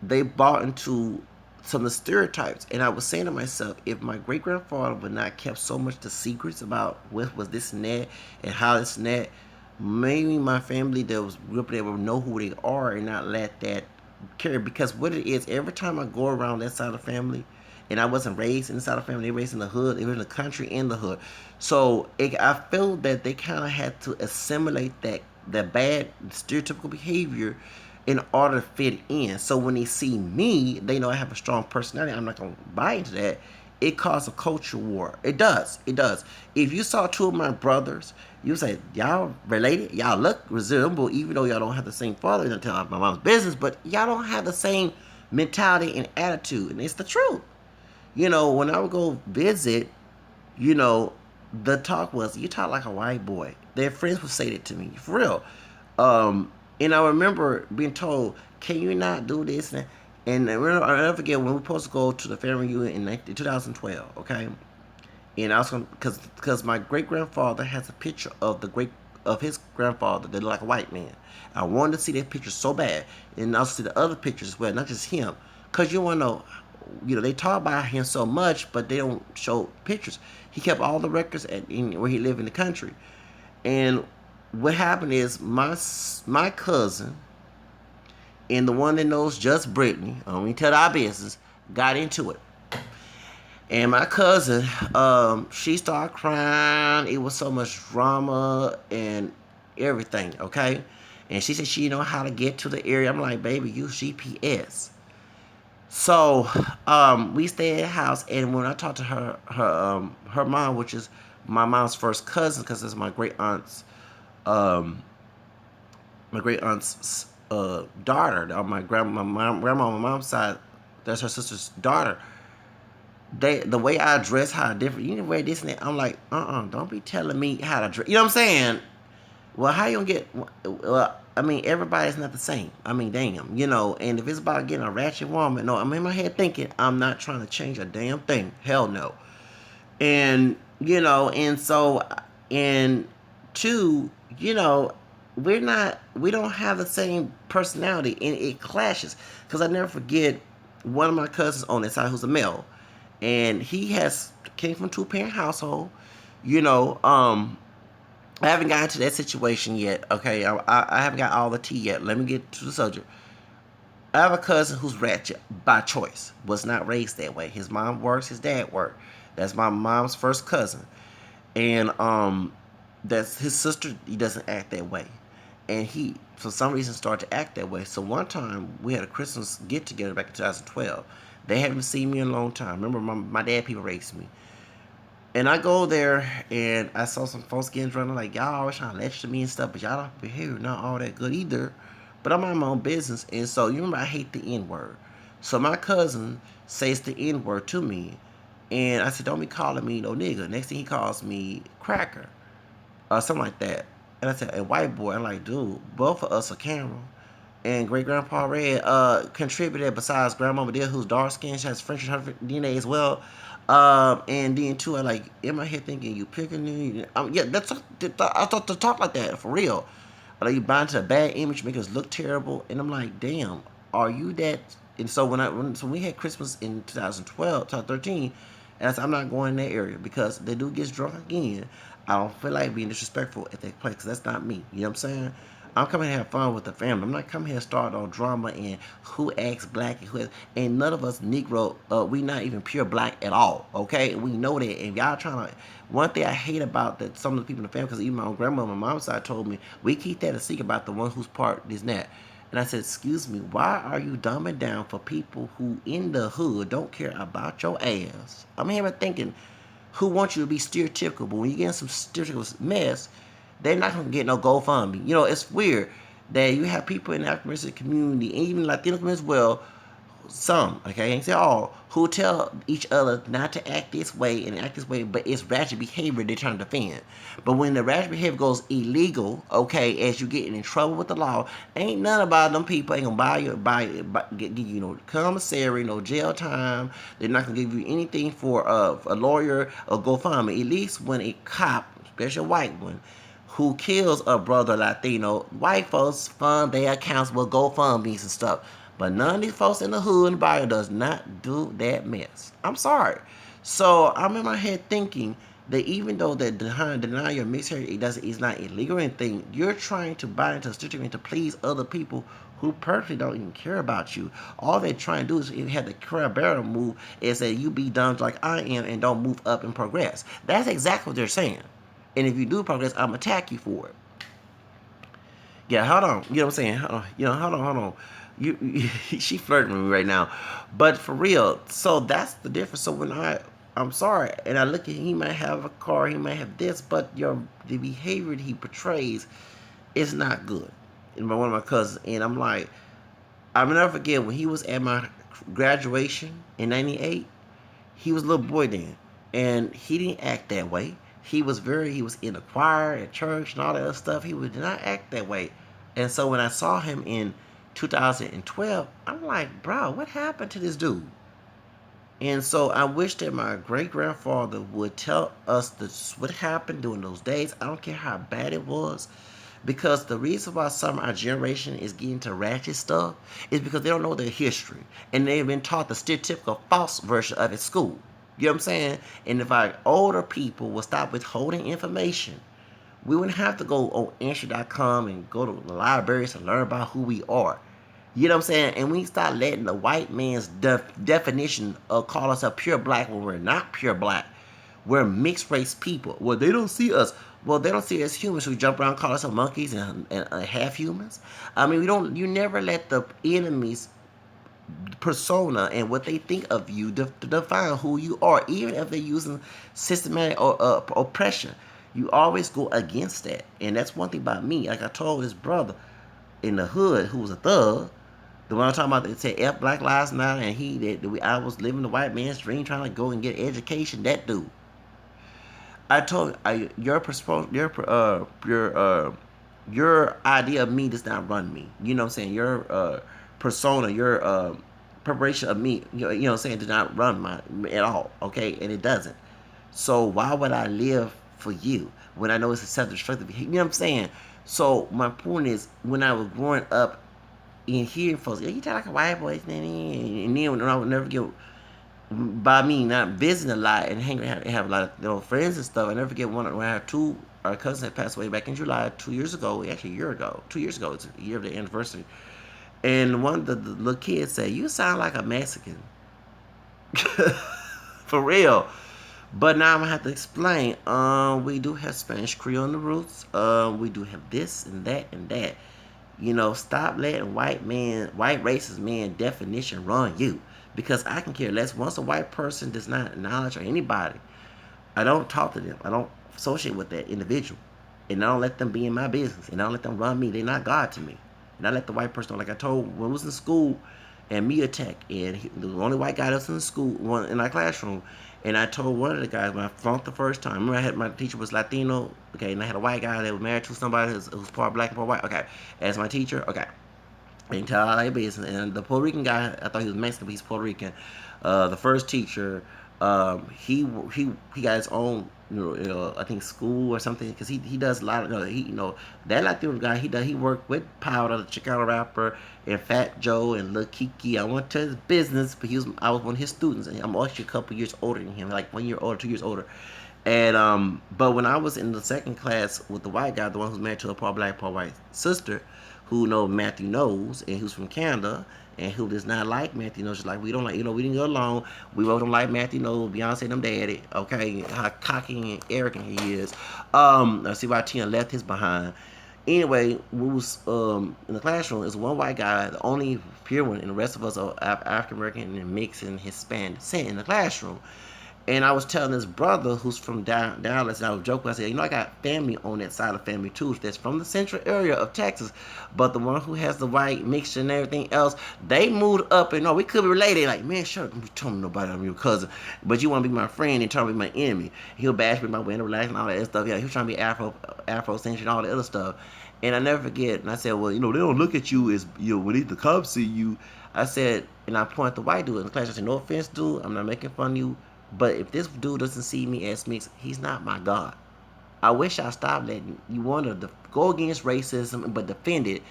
A: they bought into some of the stereotypes, and I was saying to myself, if my great grandfather would not kept so much the secrets about what was this and that and how this and that, maybe my family that was grew up there would know who they are and not let that carry. Because what it is, every time I go around that side of the family, and I wasn't raised inside the family, they were raised in the hood, they were in the country and the hood. So I feel that they kind of had to assimilate that bad stereotypical behavior in order to fit in. So when they see me, they know I have a strong personality. I'm not gonna buy into that. It caused a culture war. It does. It does. If you saw two of my brothers, you say y'all related. Y'all look resemble, even though y'all don't have the same father. Don't tell my mom's business, but y'all don't have the same mentality and attitude, and it's the truth. When I would go visit, you know, the talk was, you talk like a white boy. Their friends would say that to me, for real. And I remember being told, can you not do this? And I'll never forget when we were supposed to go to the family reunion in 2012, okay? And I was going because my great grandfather has a picture of his grandfather that looked like a white man. I wanted to see that picture so bad, and also see the other pictures as well, not just him, because you want to know, they talk about him so much, but they don't show pictures. He kept all the records where he lived in the country, and what happened is my cousin and the one that knows just Brittany, I don't even tell our business, got into it. And my cousin, she started crying. It was so much drama and everything, okay? And she said she know how to get to the area. I'm like, baby, use GPS. So, we stayed at the house, and when I talked to her mom, which is my mom's first cousin, because it's um, my great aunt's daughter, on grandma on my mom's side, that's her sister's daughter. The way I dress, how different, you wear this and that. I'm like, don't be telling me how to dress. You know what I'm saying? Well, how you gonna get? Well, I mean, everybody's not the same. I mean, damn, And if it's about getting a ratchet woman, no, I'm in my head thinking I'm not trying to change a damn thing. Hell no. And and so, and two, we don't have the same personality, and it clashes. Because I never forget one of my cousins on this side who's a male, and he came from two-parent household. You know, I haven't gotten to that situation yet. Okay, I haven't got all the tea yet. Let me get to the subject. I have a cousin who's ratchet by choice. Was not raised that way. His mom works. His dad works. That's my mom's first cousin, and that's his sister. He doesn't act that way, and he for some reason started to act that way. So one time we had a Christmas get together back in 2012. They hadn't seen me in a long time. Remember, my dad people raised me. And I go there and I saw some folks getting drunk. I'm like, y'all always trying to lecture me and stuff, but y'all don't behave not all that good either. But I'm on my own business. And so, you remember, I hate the N word. So my cousin says the N word to me. And I said, don't be calling me no nigga. Next thing he calls me cracker or something like that. And I said, a white boy. I'm like, dude, both of us are Cameron. and great grandpa Red contributed besides grandmama dear who's dark skinned, she has French in her DNA as well. And then too, I like in my head thinking you picking me. Yeah, I thought to talk like that for real. Like you bind to a bad image, make us look terrible, and I'm like, damn, are you that? And so when we had Christmas in 2012, 2013, and I said I'm not going in that area because they do get drunk again. I don't feel like being disrespectful at that place. 'Cause that's not me. You know what I'm saying? I'm coming here to have fun with the family. I'm not coming here to start no drama and who acts black and and none of us Negro, we not even pure black at all. Okay, we know that. And y'all trying to. One thing I hate about that some of the people in the family, because even my own grandma on my mom's side told me we keep that a secret about the one who's part is that. And I said, excuse me, why are you dumbing down for people who in the hood don't care about your ass? I'm here thinking, who wants you to be stereotypical, but when you get in some stereotypical mess, they're not gonna get no GoFundMe. You know, it's weird that you have people in the African American community, and even Latino community as well, some, okay, I ain't say all, who tell each other not to act this way and act this way, but it's ratchet behavior they're trying to defend. But when the ratchet behavior goes illegal, okay, as you getting in trouble with the law, ain't none about them people ain't gonna give you no commissary, no jail time. They're not gonna give you anything for a lawyer or GoFundMe. At least when a cop, especially a white one, who kills a brother Latino, white folks fund their accounts with GoFundMe's and stuff. But none of these folks in the hood and bio does not do that mess. I'm sorry. So I'm in my head thinking that even though that deny your mixed heritage it's not illegal or anything, you're trying to buy into a certificate to please other people who personally don't even care about you. All they're trying to do is have the Carabera move and say you be done like I am and don't move up and progress. That's exactly what they're saying. And if you do progress, I'm gonna attack you for it. Yeah, hold on. You know what I'm saying? Hold on. You know, hold on. She flirting with me right now, but for real. So that's the difference. So when I'm sorry, and I look at he might have a car, he might have this, but the behavior that he portrays is not good. And one of my cousins, and I'm like, I'll never forget when he was at my graduation in '98. He was a little boy then, and he didn't act that way. He was in the choir at church and all that other stuff. Did not act that way. And so when I saw him in 2012, I'm like, bro, what happened to this dude? And so I wish that my great grandfather would tell us what happened during those days. I don't care how bad it was. Because the reason why some of our generation is getting to ratchet stuff is because they don't know their history. And they've been taught the stereotypical false version of it at school. You know what I'm saying? And if our older people would stop withholding information, we wouldn't have to go on answer.com and go to the libraries to learn about who we are. You know what I'm saying? And we start letting the white man's definition of call us a pure black when we're not pure black. We're mixed race people. Well, they don't see us. Well, they don't see us as humans. So we jump around, call us monkeys and half humans. I mean, we don't. You never let the enemy's persona and what they think of you define who you are, even if they're using systematic or oppression. You always go against that, and that's one thing about me. Like I told his brother in the hood, who was a thug, the one I'm talking about that said F Black Lives Matter, and I was living the white man's dream, trying to go and get education. That dude. I told you, your idea of me does not run me. You know what I'm saying? Your persona, your preparation of me, you know what I'm saying, does not run my at all. Okay, and it doesn't. So why would I live for you when I know it's a self-destructive behavior? You know what I'm saying? So my point is, when I was growing up and hearing folks, yeah, you talk like a white boy, and then when I would never get by me not visiting a lot and hanging and have a lot of friends and stuff. I never forget when I had two our cousins had passed away back in July 2 years ago, actually a year ago. 2 years ago, it's a year of the anniversary. And one of the little kids said, "You sound like a Mexican." For real. But now I'm gonna have to explain. We do have Spanish Creole in the roots. We do have this and that and that. You know, stop letting white racist man definition run you. Because I can care less. Once a white person does not acknowledge or anybody, I don't talk to them. I don't associate with that individual. And I don't let them be in my business. And I don't let them run me. They're not God to me. And I let the white person know. Like I told when I was in school and me attack. And the only white guy that was in school, in our classroom. And I told one of the guys when I flunked the first time. Remember, my teacher was Latino. Okay, and I had a white guy that was married to somebody who's part black and part white. Okay, as my teacher. Okay. They can tell all their business. And the Puerto Rican guy, I thought he was Mexican, but he's Puerto Rican. The first teacher, he got his own, I think school or something, because he does a lot of, that Latino guy, he worked with Powder, the Chicano rapper, and Fat Joe and Lil Kiki. I went to his business, but I was one of his students, and I'm actually a couple years older than him, like 1 year older, 2 years older. And but when I was in the second class with the white guy, the one who's married to a part black, part white sister, who know Matthew knows, and who's from Canada, and who does not like Matthew knows, just like we don't like, we didn't get along. We both don't like Matthew knows, Beyonce them daddy, okay, how cocky and arrogant he is. I see why Tina left his behind. Anyway, we was in the classroom. There's one white guy, the only pure one, and the rest of us are African American and mixed and Hispanic, sitting in the classroom. And I was telling this brother who's from Dallas, and I was joking. I said, I got family on that side of family too. That's from the central area of Texas. But the one who has the white mixture and everything else, they moved up and we could be related. Like, man, shut up. You told me nobody I'm your cousin. But you want to be my friend and trying to be my enemy. He'll bash me my window, relax and all that other stuff. Yeah, he was trying to be Afrocentric and all that other stuff. And I never forget. And I said, well, they don't look at you as, when the cops see you. I said, and I point at the white dude in the class. I said, no offense, dude. I'm not making fun of you. But if this dude doesn't see me as mixed, he's not my God. I wish I stopped letting you want to go against racism, but defend it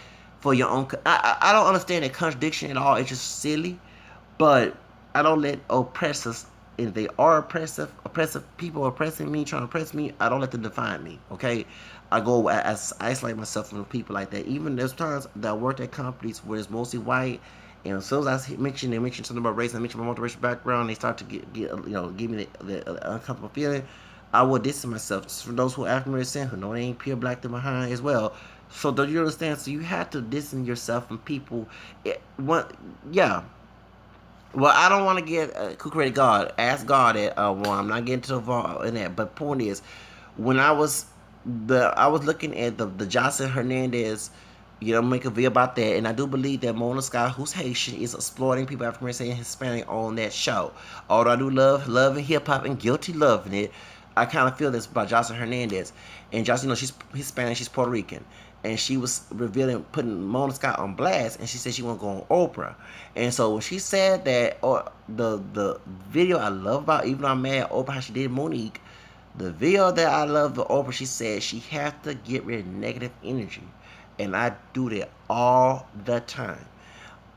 A: for your own. I don't understand that contradiction at all. It's just silly. But I don't let oppressors, if they are oppressive people oppressing me, trying to oppress me, I don't let them define me. Okay, I isolate myself from people like that. Even there's times that I worked at companies where it's mostly white, and as soon as they mentioned something about race, I mentioned my multiracial background, they start to give me the uncomfortable feeling. I will distance myself. For those who are African American, who know they ain't pure black to behind as well. So do you understand? So you have to distance yourself from people. Yeah. Well, I don't want to get who created God. Ask God at one. I'm not getting to involved in that. But point is, when I was looking at the Jocelyn Hernandez, make a video about that, and I do believe that Mona Scott, who's Haitian, is exploiting people African American and Hispanic on that show. Although I do love and hip hop and guilty loving it, I kind of feel this about Jocelyn Hernandez. And Jocelyn, she's Hispanic, she's Puerto Rican, and she was putting Mona Scott on blast, and she said she want to go on Oprah. And so when she said that, or the video I love about, even though I'm mad at Oprah how she did Monique, the video that I love the Oprah, she said she has to get rid of negative energy, and I do that all the time.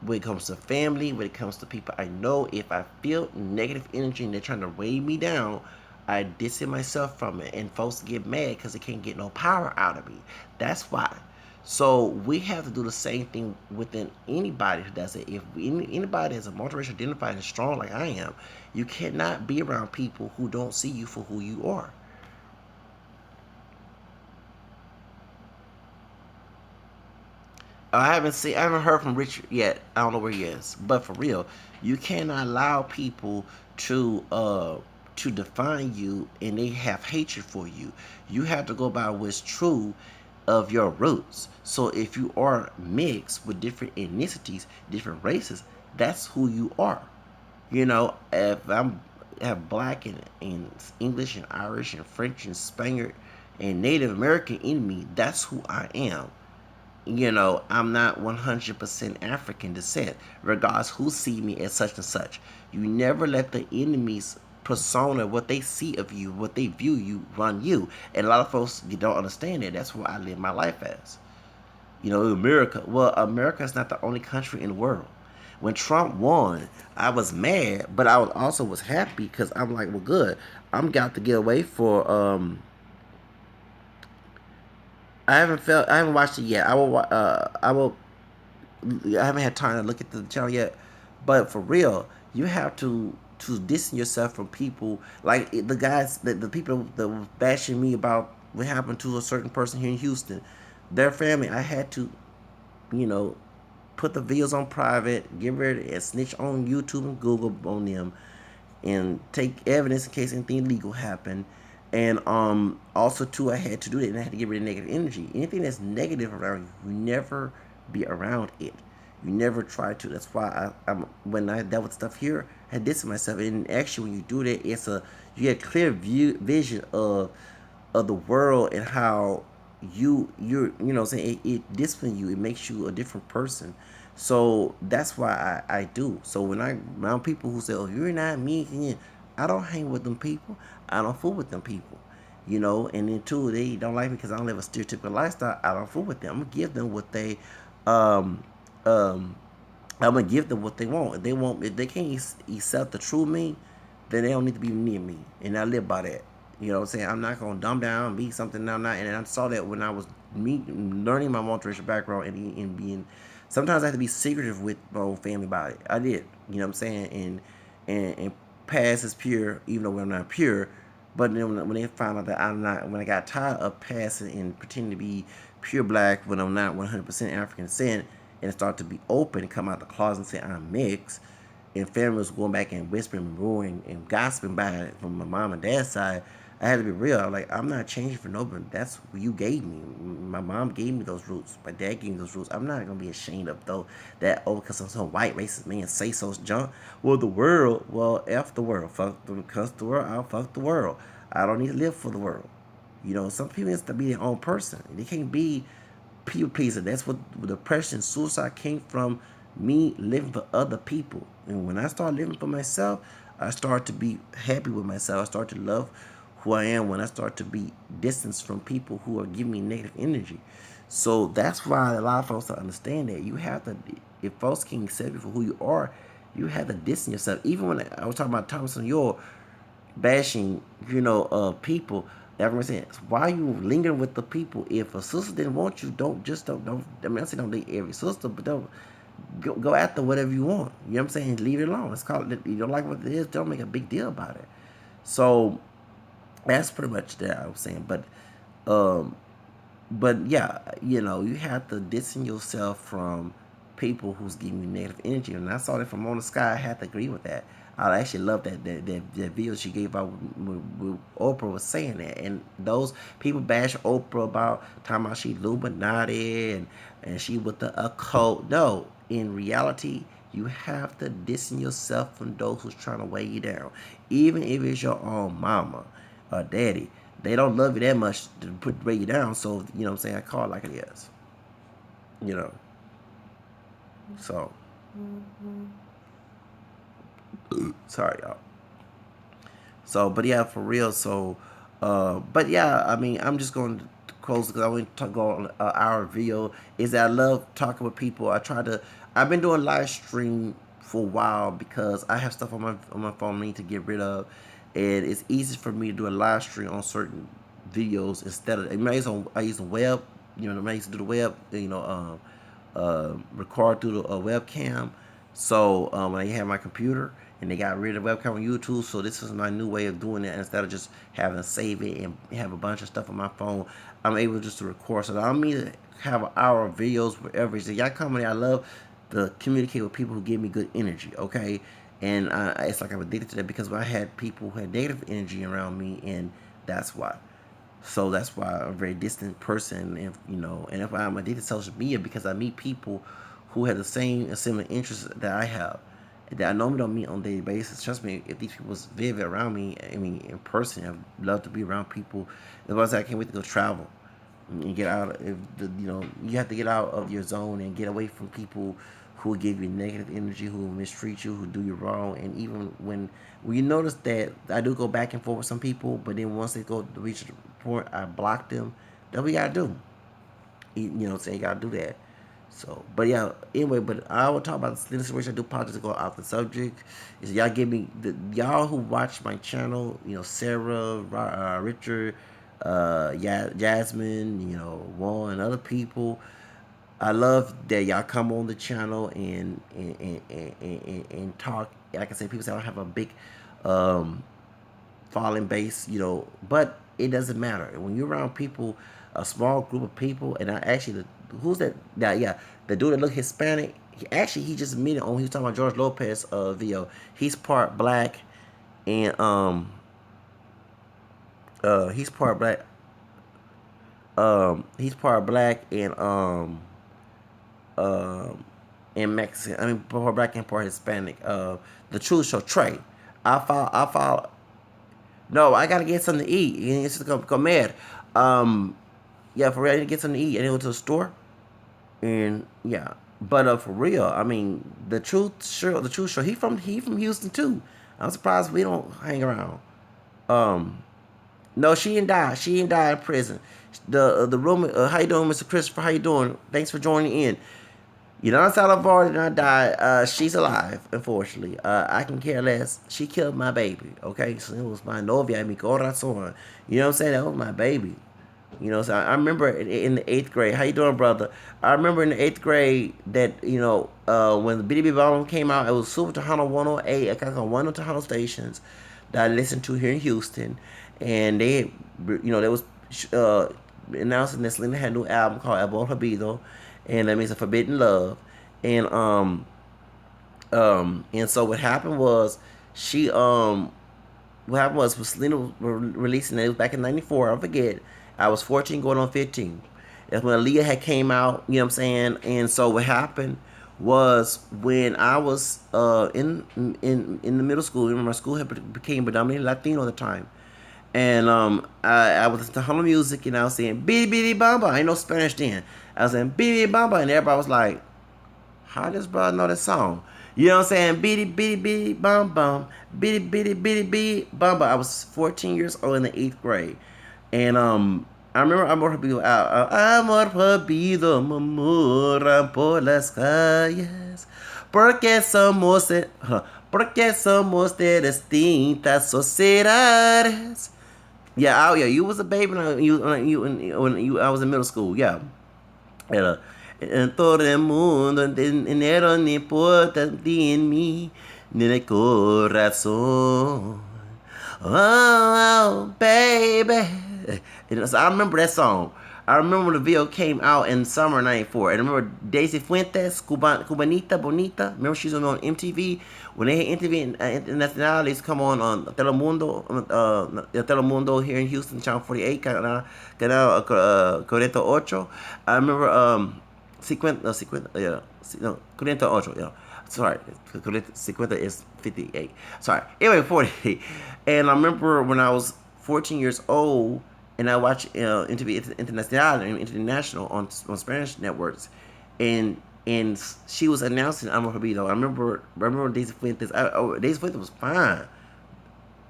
A: When it comes to family, when it comes to people I know, if I feel negative energy and they're trying to weigh me down, I distance myself from it, and folks get mad because they can't get no power out of me. That's why. So we have to do the same thing within anybody who does it. If anybody is a multiracial identified and strong like I am, you cannot be around people who don't see you for who you are. I haven't heard from Richard yet. I don't know where he is, but for real, you cannot allow people to to define you and they have hatred for you. You have to go by what's true of your roots. So if you are mixed with different ethnicities, different races, that's who you are. If I'm have black and English and Irish and French and Spaniard and Native American in me, that's who I am. I'm not 100% African descent, regardless who see me as such and such. You never let the enemy's persona, what they see of you, what they view you, run you. And a lot of folks, you don't understand that. That's what I live my life as. America. Well, America is not the only country in the world. When Trump won, I was mad, but I also was happy because I'm like, well, good. I'm got to get away for I haven't watched it yet. I haven't had time to look at the channel yet. But for real, you have to distance yourself from people like the guys, the people that were bashing me about what happened to a certain person here in Houston. Their family, I had to, you know, put the videos on private, get rid and snitch on YouTube and Google on them, and take evidence in case anything legal happened. And also too, I had to do that, and I had to get rid of negative energy. Anything that's negative around you, you never be around it. You never try to. That's why when I dealt with stuff here, I had this to myself. And actually, when you do that, you get a clear vision of the world and how you know what I'm saying, it disciplines you. It makes you a different person. So that's why I do. So when I around people who say, "Oh, you're not me," I don't hang with them people. I don't fool with them people. And then two, they don't like me because I don't live a stereotypical lifestyle. I don't fool with them. I'm gonna give them what they, um, um, I'm gonna give them what they want. If they can't accept the true me, then they don't need to be near me. And I live by that. You know what I'm saying? I'm not gonna dumb down, be something I'm not. And I saw that when I was learning my multiracial background and being. Sometimes I had to be secretive with my own family about it. I did. You know what I'm saying? And pass as pure, even though I'm not pure. But then when they found out that I'm not, when I got tired of passing and pretending to be pure black when I'm not 100% African descent, and start to be open and come out the closet and say I'm mixed, and family was going back and whispering and roaring and gossiping about it from my mom and dad's side, I had to be real. Like, I'm not changing for nobody. That's what you gave me. My mom gave me those roots. My dad gave me those roots. I'm not gonna be ashamed of though that because I'm some white racist man say so junk. Well, the world, well, f the world, fuck the cuss the world out, fuck the world. I don't need to live for the world. Some people need to be their own person. They can't be people pleaser. That's what depression, suicide came from, me living for other people. And when I start living for myself, I start to be happy with myself. I start to love who I am when I start to be distanced from people who are giving me negative energy. So that's why a lot of folks don't understand that. You have to, if folks can accept you for who you are, you have to distance yourself. Even when I was talking about Thomas and York, bashing, people. Everyone saying, why are you lingering with the people? If a sister didn't want you, don't. I mean, I say don't date every sister, but don't go after whatever you want. You know what I'm saying? Leave it alone. It's called, you don't like what it is, don't make a big deal about it. So that's pretty much that I was saying. Um, but yeah, you have to distance yourself from people who's giving you negative energy. And I saw that from On the Sky. I had to agree with that. I actually love that video she gave out when Oprah was saying that. And those people bash Oprah about talking about she Illuminati and she with the occult. No, in reality, you have to distance yourself from those who's trying to weigh you down. Even if it's your own mama or daddy, they don't love you that much to weigh you down. So what I'm saying, I call it like it is. You know. So sorry, y'all. So, but yeah, for real. So, but yeah, I mean, I'm just going to close because I want to go on an hour video. Is that I love talking with people. I've been doing live stream for a while because I have stuff on my phone I need to get rid of, and it's easy for me to do a live stream on certain videos instead of I use the web. I used to do the web. Record through the webcam. So when I had my computer and they got rid of webcam on YouTube, so this is my new way of doing it. Instead of just having to save it and have a bunch of stuff on my phone, I'm able just to record. So I don't mean to have an hour of videos wherever. So y'all come in, I love to communicate with people who give me good energy. Okay. And it's like I'm addicted to that because I had people who had negative energy around me, and that's why. So that's why I'm a very distant person, and if I'm addicted to social media because I meet people who have the same and similar interests that I have, that I normally don't meet on a daily basis. Trust me, if these people was vivid around me, I mean, in person, I'd love to be around people. Otherwise, I can't wait to go travel and get out. You have to get out of your zone and get away from people who give you negative energy, who mistreat you, who do you wrong. And even when you notice that I do go back and forth with some people, but then once they go to reach the point, I block them. That's what we gotta do. Say you gotta do that. So, but yeah, anyway, but I will talk about the situation. I do apologize to go off the subject. Is y'all give me y'all who watch my channel, Sarah, Richard, Jasmine, Juan, and other people. I love that y'all come on the channel and talk. Like I said, people say I don't have a big um, following base, but it doesn't matter when you're around people, a small group of people. And I actually, who's that? Yeah, the dude that look Hispanic. He just admitted on he was talking about George Lopez video. He's part black and he's part black. He's part black um and Mexican. I mean, part black and part Hispanic. The Truth Show Trey. I follow. No, I gotta get something to eat. It's just gonna mad. Um, yeah, for real, I need to get something to eat. I need to go to the store, and yeah. But for real, I mean, the truth sure he from Houston too. I'm surprised we don't hang around. Um, no, she didn't die. She didn't die in prison. The room. How you doing, Mr. Christopher? How you doing? Thanks for joining in. Yolanda Saldivar did not die. She's alive, unfortunately. I can care less. She killed my baby. Okay, so it was my novia, mi corazón. You know what I'm saying? That was my baby. You know, so I remember in the eighth grade. How you doing, brother? I remember in the eighth grade that when the Bitty Bitty Bomb came out, it was Super Tejano 108. I got on one of the Tejano stations that I listened to here in Houston, and they was uh, announcing that Selena had a new album called El Habido, and that means a Forbidden Love, and and so what happened was she what happened was Selena was releasing it. It was back in '94. I don't forget. I was 14 going on 15. That's when Aaliyah had came out. You know what I'm saying? And so what happened was when I was in the middle school. Remember, my school had became predominantly Latino at the time. And I was listening to Holo music, and I was saying "Bitty Bitty Bamba." I ain't no Spanish then. I was saying "Bitty Bitty Bamba," and everybody was like, how does brother know this song? You know what I'm saying? Bitty bitty bitty bum bum. Bitty bitty bitty bitty bum bum. I was 14 years old in the eighth grade. And I remember Amor Habido out. Amor Habido murmuran por las calles. Porque somos de distintas sociedades. Yeah, you was a baby when I was in middle school. Yeah. Era, en todo el mundo dinero no importa en mí ni el corazón. Oh, baby. And so I remember that song. I remember when the video came out in summer '94. And I remember Daisy Fuentes, Cubanita Bonita. Remember she was on MTV when they had MTV Internacional. They used to come on Telemundo here in Houston, Channel 48, Canal 48. I remember 48. Yeah. Sorry, 50 is 58. Sorry. Anyway, 40. And I remember when I was 14 years old, and I watched MTV International on Spanish networks, and she was announcing Amor Habido. I remember Daisy Fuentes. Daisy Fuentes was fine,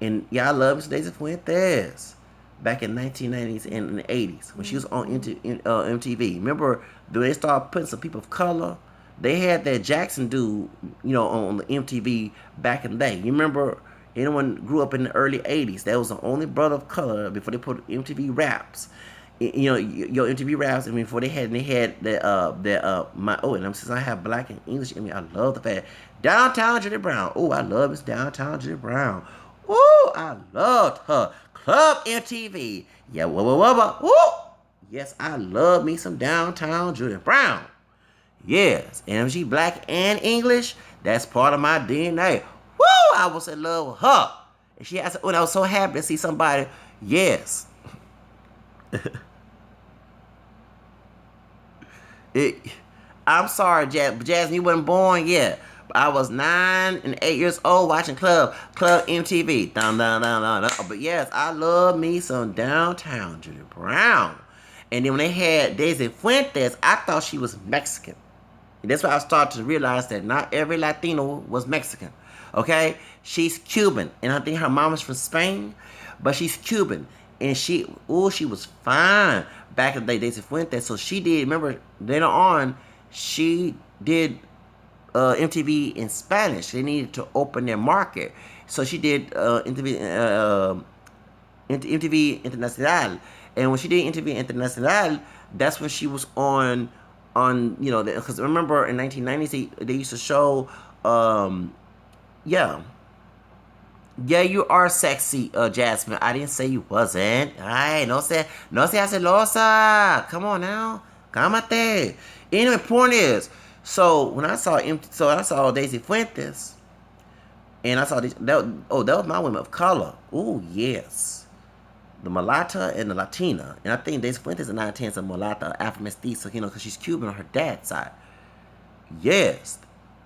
A: and yeah, I love Daisy Fuentes back in 1990s and in the 80s when she was on MTV. Remember when they started putting some people of color? They had that Jackson dude, on the MTV back in the day. You remember? Anyone grew up in the early '80s? That was the only brother of color before they put MTV Raps. Your MTV Raps. I mean, before they had and since I have black and English in me, I love the fact Downtown Judy Brown. Oh, I love Miss Downtown Judy Brown. Oh, I loved her. Club MTV. Yeah, whoa. Yes, I love me some Downtown Judy Brown. Yes, and if she black and English, that's part of my DNA. Woo! I was in love with her. And she asked, I was so happy to see somebody. Yes. it, I'm sorry, Jasmine, you wasn't born yet. I was 9 and 8 years old watching Club MTV. Dun, dun, dun, dun, dun. But yes, I love me some Downtown Judy Brown. And then when they had Daisy Fuentes, I thought she was Mexican. And that's why I started to realize that not every Latino was Mexican. Okay? She's Cuban. And I think her mom is from Spain. But she's Cuban. And she was fine back in the day, Daisy Fuentes. So she did, remember, later on, she did MTV in Spanish. They needed to open their market. So she did MTV Internacional. And when she did MTV Internacional, that's when she was on because remember in 1990s they used to show yeah you are sexy, Jasmine. I didn't say you wasn't. Ay, no se celosa. Come on now, cámate. Anyway, point is, so when I saw Daisy Fuentes, and I saw that was my women of color. Oh yes, the mulatto and the Latina. And I think Daisy Fuentes is 9/10 of mulatto, Afro-Mestiza, because she's Cuban on her dad's side. Yes.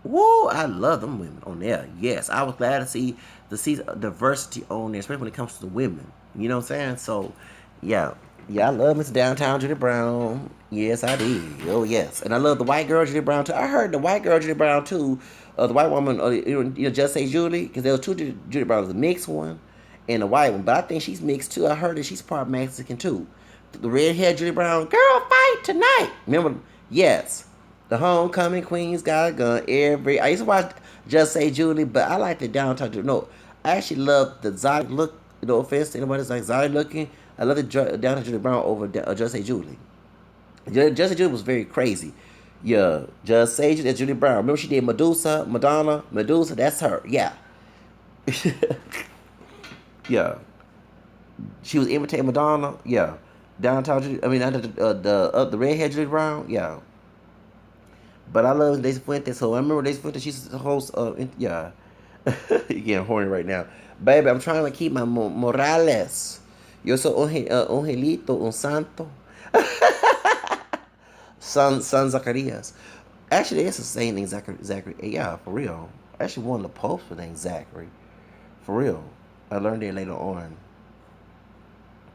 A: Woo, I love them women on there. Yes, I was glad to see diversity on there, especially when it comes to the women. You know what I'm saying? So, yeah. Yeah, I love Miss Downtown Judy Brown. Yes, I did. Oh, yes. And I love the white girl Judy Brown, too. I heard the white girl Judy Brown, too. The white woman, just say Judy, because there was two Judy Browns, the mixed one and the white one. But I think she's mixed, too. I heard that she's part Mexican, too. The red hair Judy Brown, girl, fight tonight. Remember? Yes. The homecoming queen's got a gun. I used to watch Just Say Julie, but I like the downtown Judy. No, I actually love the exotic look. No offense to anybody that's like exotic looking. I love the downtown Julie Brown over Just Say Julie. Just Say Julie was very crazy. Yeah, Just Say Julie, that's Julie Brown. Remember she did Madonna, Medusa. That's her. Yeah, yeah. She was imitating Madonna. Yeah, downtown. I mean, the redhead Julie Brown. Yeah, but I love Daisy Fuentes. So I remember Daisy Fuentes. She's the host. Yeah, you getting horny right now, baby. I'm trying to keep my morales. Yo soy angelito, un santo. Son Zacarias. Actually, it's the same thing, Zachary. Yeah, for real. I actually wanted to post for name Zachary. For real. I learned it later on.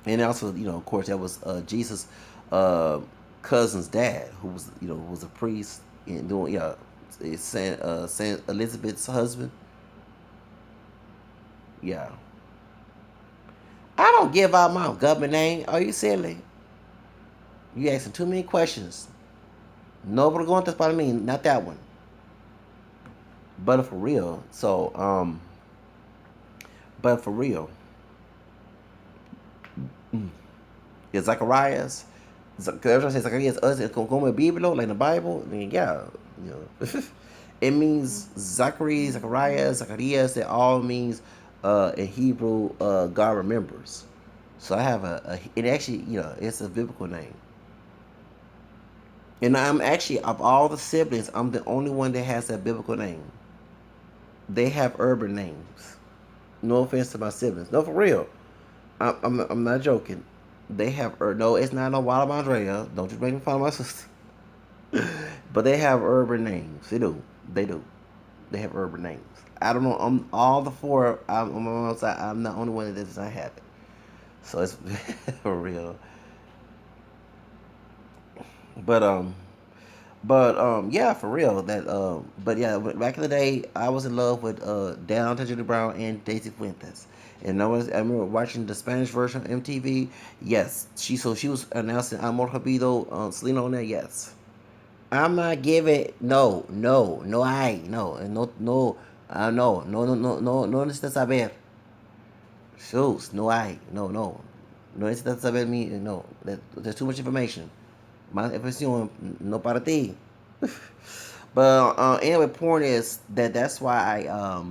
A: And also, of course, that was Jesus' uh, cousin's dad, who was, who was a priest and doing, yeah, it's Saint Elizabeth's husband. Yeah. I don't give out my government name. Are you silly? You asking too many questions. No preguntas para mí, not that one. But for real. So, but for real. Yeah, Zacharias. Every time I say Zacharias, us, como Biblo, like in the Bible, then yeah, it means Zachary, Zacharias, Zacharias. It all means in Hebrew, God remembers. So I have it actually, it's a biblical name. And I'm actually, of all the siblings, I'm the only one that has that biblical name. They have urban names. No offense to my siblings. No, for real. I'm not joking. They have, no, it's not no Wild Andrea. Don't you make me fun of my sister. But they have urban names. They do. They do. They have urban names. I don't know. I'm all the four. I'm the only one that does not have it. So it's for real. But yeah, for real. But yeah, back in the day, I was in love with Down to Julie Brown and Daisy Fuentes. And I remember watching the Spanish version of MTV. Yes, she was announcing Amor Habido, Selena on there. Yes, I'm not giving no hay no necesitas saber. Sus, no hay no necesitas saber me no. There's too much information. Más información no para ti. But anyway, point is that's why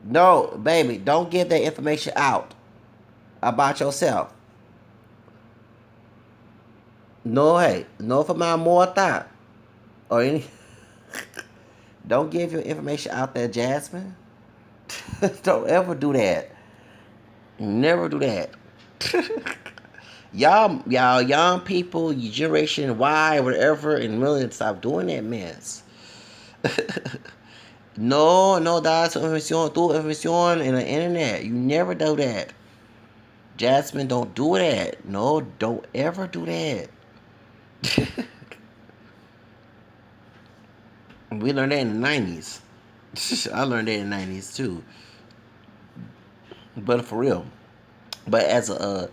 A: no, baby, don't get that information out about yourself. No, hey, no for my morta or any. Don't give your information out there, Jasmine. Don't ever do that. Never do that. Y'all young people, your generation Y, whatever, and really stop doing that mess. No das tu información in the internet. You never do that. Jasmine, don't do that. No, don't ever do that. We learned that in the 90s. I learned that in the 90s too. But for real. But as a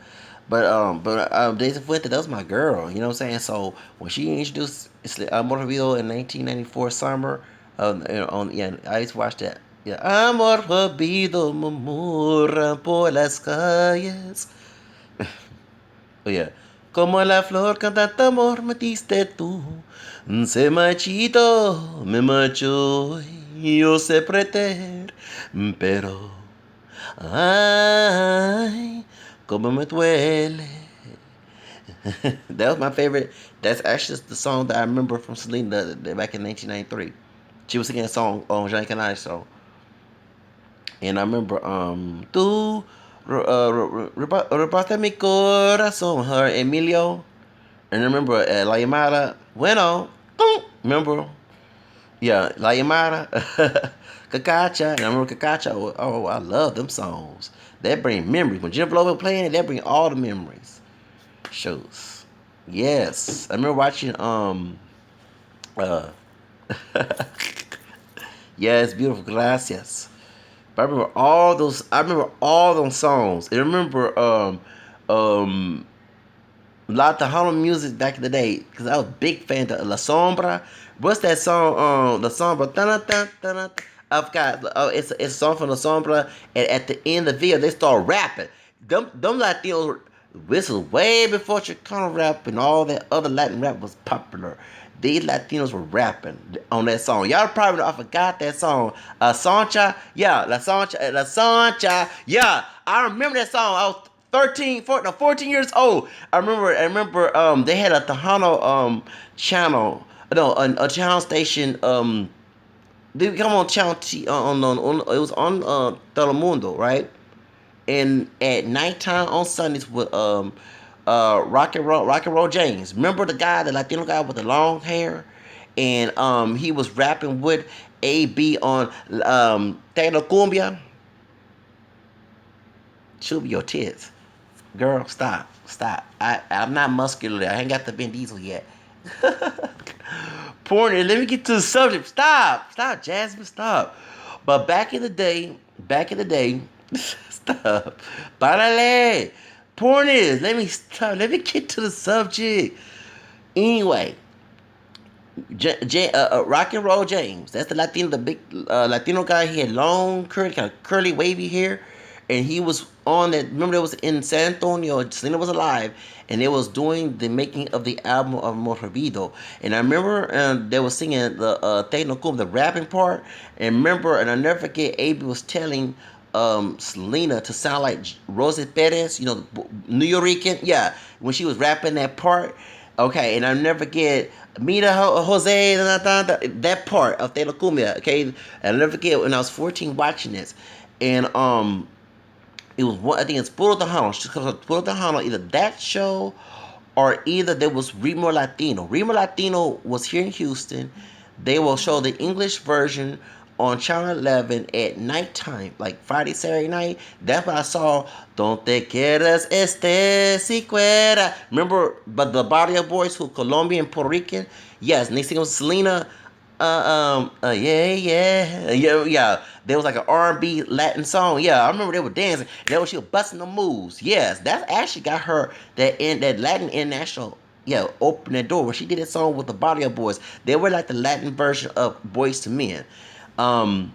A: Daisy Fuente, that was my girl. You know what I'm saying? So when she introduced Amor Video in 1994 summer, yeah, I used to watch that. Yeah, Amor Prohibido murmura por las calles. Oh yeah. Como la flor con tanto amor me diste tú. Se machito, me macho, yo sé pretender, pero ay, como me duele. That was my favorite. That's actually the song that I remember from Selena back in 1993. She was singing a song on Jean Canage song. And I remember, tú robaste mi corazón, her Emilio. And I remember La Llamada, bueno, remember? Yeah, La Llamada, Cacacha. And I remember Cacacha. Oh, I love them songs. That bring memories. When Jennifer Lopez playing it, that bring all the memories. Shows. Yes, I remember watching uh yes, beautiful gracias. But I remember all those. I remember all those songs. I remember um La Tejano music back in the day because I was a big fan of La Sombra. What's that song? La Sombra. I forgot. It's a song from La Sombra, and at the end of the video they start rapping. Them Latinos. This was way before Chicano rap and all that other Latin rap was popular. These Latinos were rapping on that song. Y'all probably know I forgot that song. Sancha, yeah, La Sancha, yeah. I remember that song. I was 13, 14, no, 14 years old. I remember they had a Tejano channel, no, a channel station they come on channel T on it was on Telemundo, right? And at nighttime on Sundays with Rock and Roll James. Remember the guy, the Latino guy with the long hair, and he was rapping with AB on Tecno Cumbia. Should be your tits, girl. Stop, stop. I'm not muscular. I ain't got the Vin Diesel yet. Porn. Let me get to the subject. Stop, stop, Jasmine. Stop. But back in the day, stop. Parale. Porn is. Let me stop. Let me get to the subject. Anyway, Rock and Roll James. That's the Latino, the big Latino guy. He had long, curly, kind of curly, wavy hair, and he was on that. Remember, that was in San Antonio. Selena was alive, and they was doing the making of the album of Morbido. And I remember they was singing the Tecno Cum, the rapping part. And remember, and I never forget, AB was telling Selena to sound like Rosie Perez, New Yorican. Yeah, when she was rapping that part. Okay, and I'll never forget Mira Jose, that part of Telecumbia. Okay, and I'll never forget when I was 14 watching this, and it was one. I think it's Puro Tejano. Puro Tejano, either that show or either there was Remo Latino. Remo Latino was here in Houston. They will show the English version on Channel 11 at nighttime, like Friday, Saturday night. That's when I saw Don't Te Quieras Este Si Cuera. Remember, but the Barrio Boys, who Colombian, Puerto Rican? Yes, next thing was Selena. Yeah, yeah, yeah, yeah. There was like an R&B Latin song. Yeah, I remember they were dancing. That was she was busting the moves. Yes, that actually got her that Latin international. Yeah, open that door when she did that song with the Barrio Boys. They were like the Latin version of Boys to Men. Um,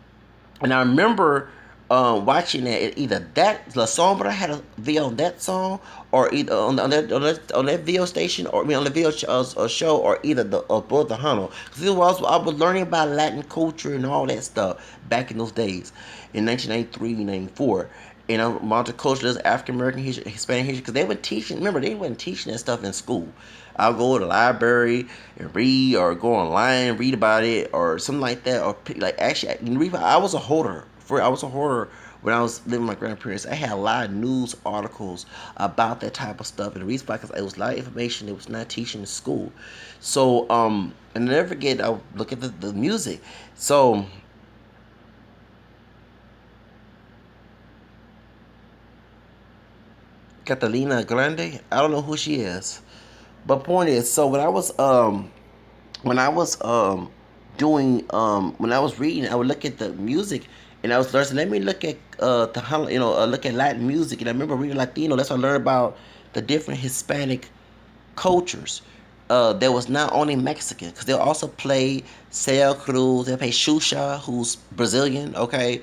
A: and I remember watching that either that La Sombra had a video on that song, or either on that video station, or I mean on the video show, or either the both the Hano. Because I was learning about Latin culture and all that stuff back in those days, in 1993, 94. And multicultural, there's African American history, Hispanic history, because they were teaching. Remember, they weren't teaching that stuff in school. I'll go to the library and read, or go online and read about it, or something like that, or like actually, I was a hoarder. I was a hoarder when I was living with my grandparents. I had a lot of news articles about that type of stuff, and the reason why, because it was a lot of information that was not teaching in school. So, and I never forget, I would look at the music. So, Catalina Grande, I don't know who she is. But point is, so when I was doing when I was reading, I would look at the music, and I was learning. Let me look at look at Latin music, and I remember reading Latino. That's how I learned about the different Hispanic cultures. There was not only Mexican, because they'll also play Cel Cruz. They'll play Xuxa, who's Brazilian. Okay,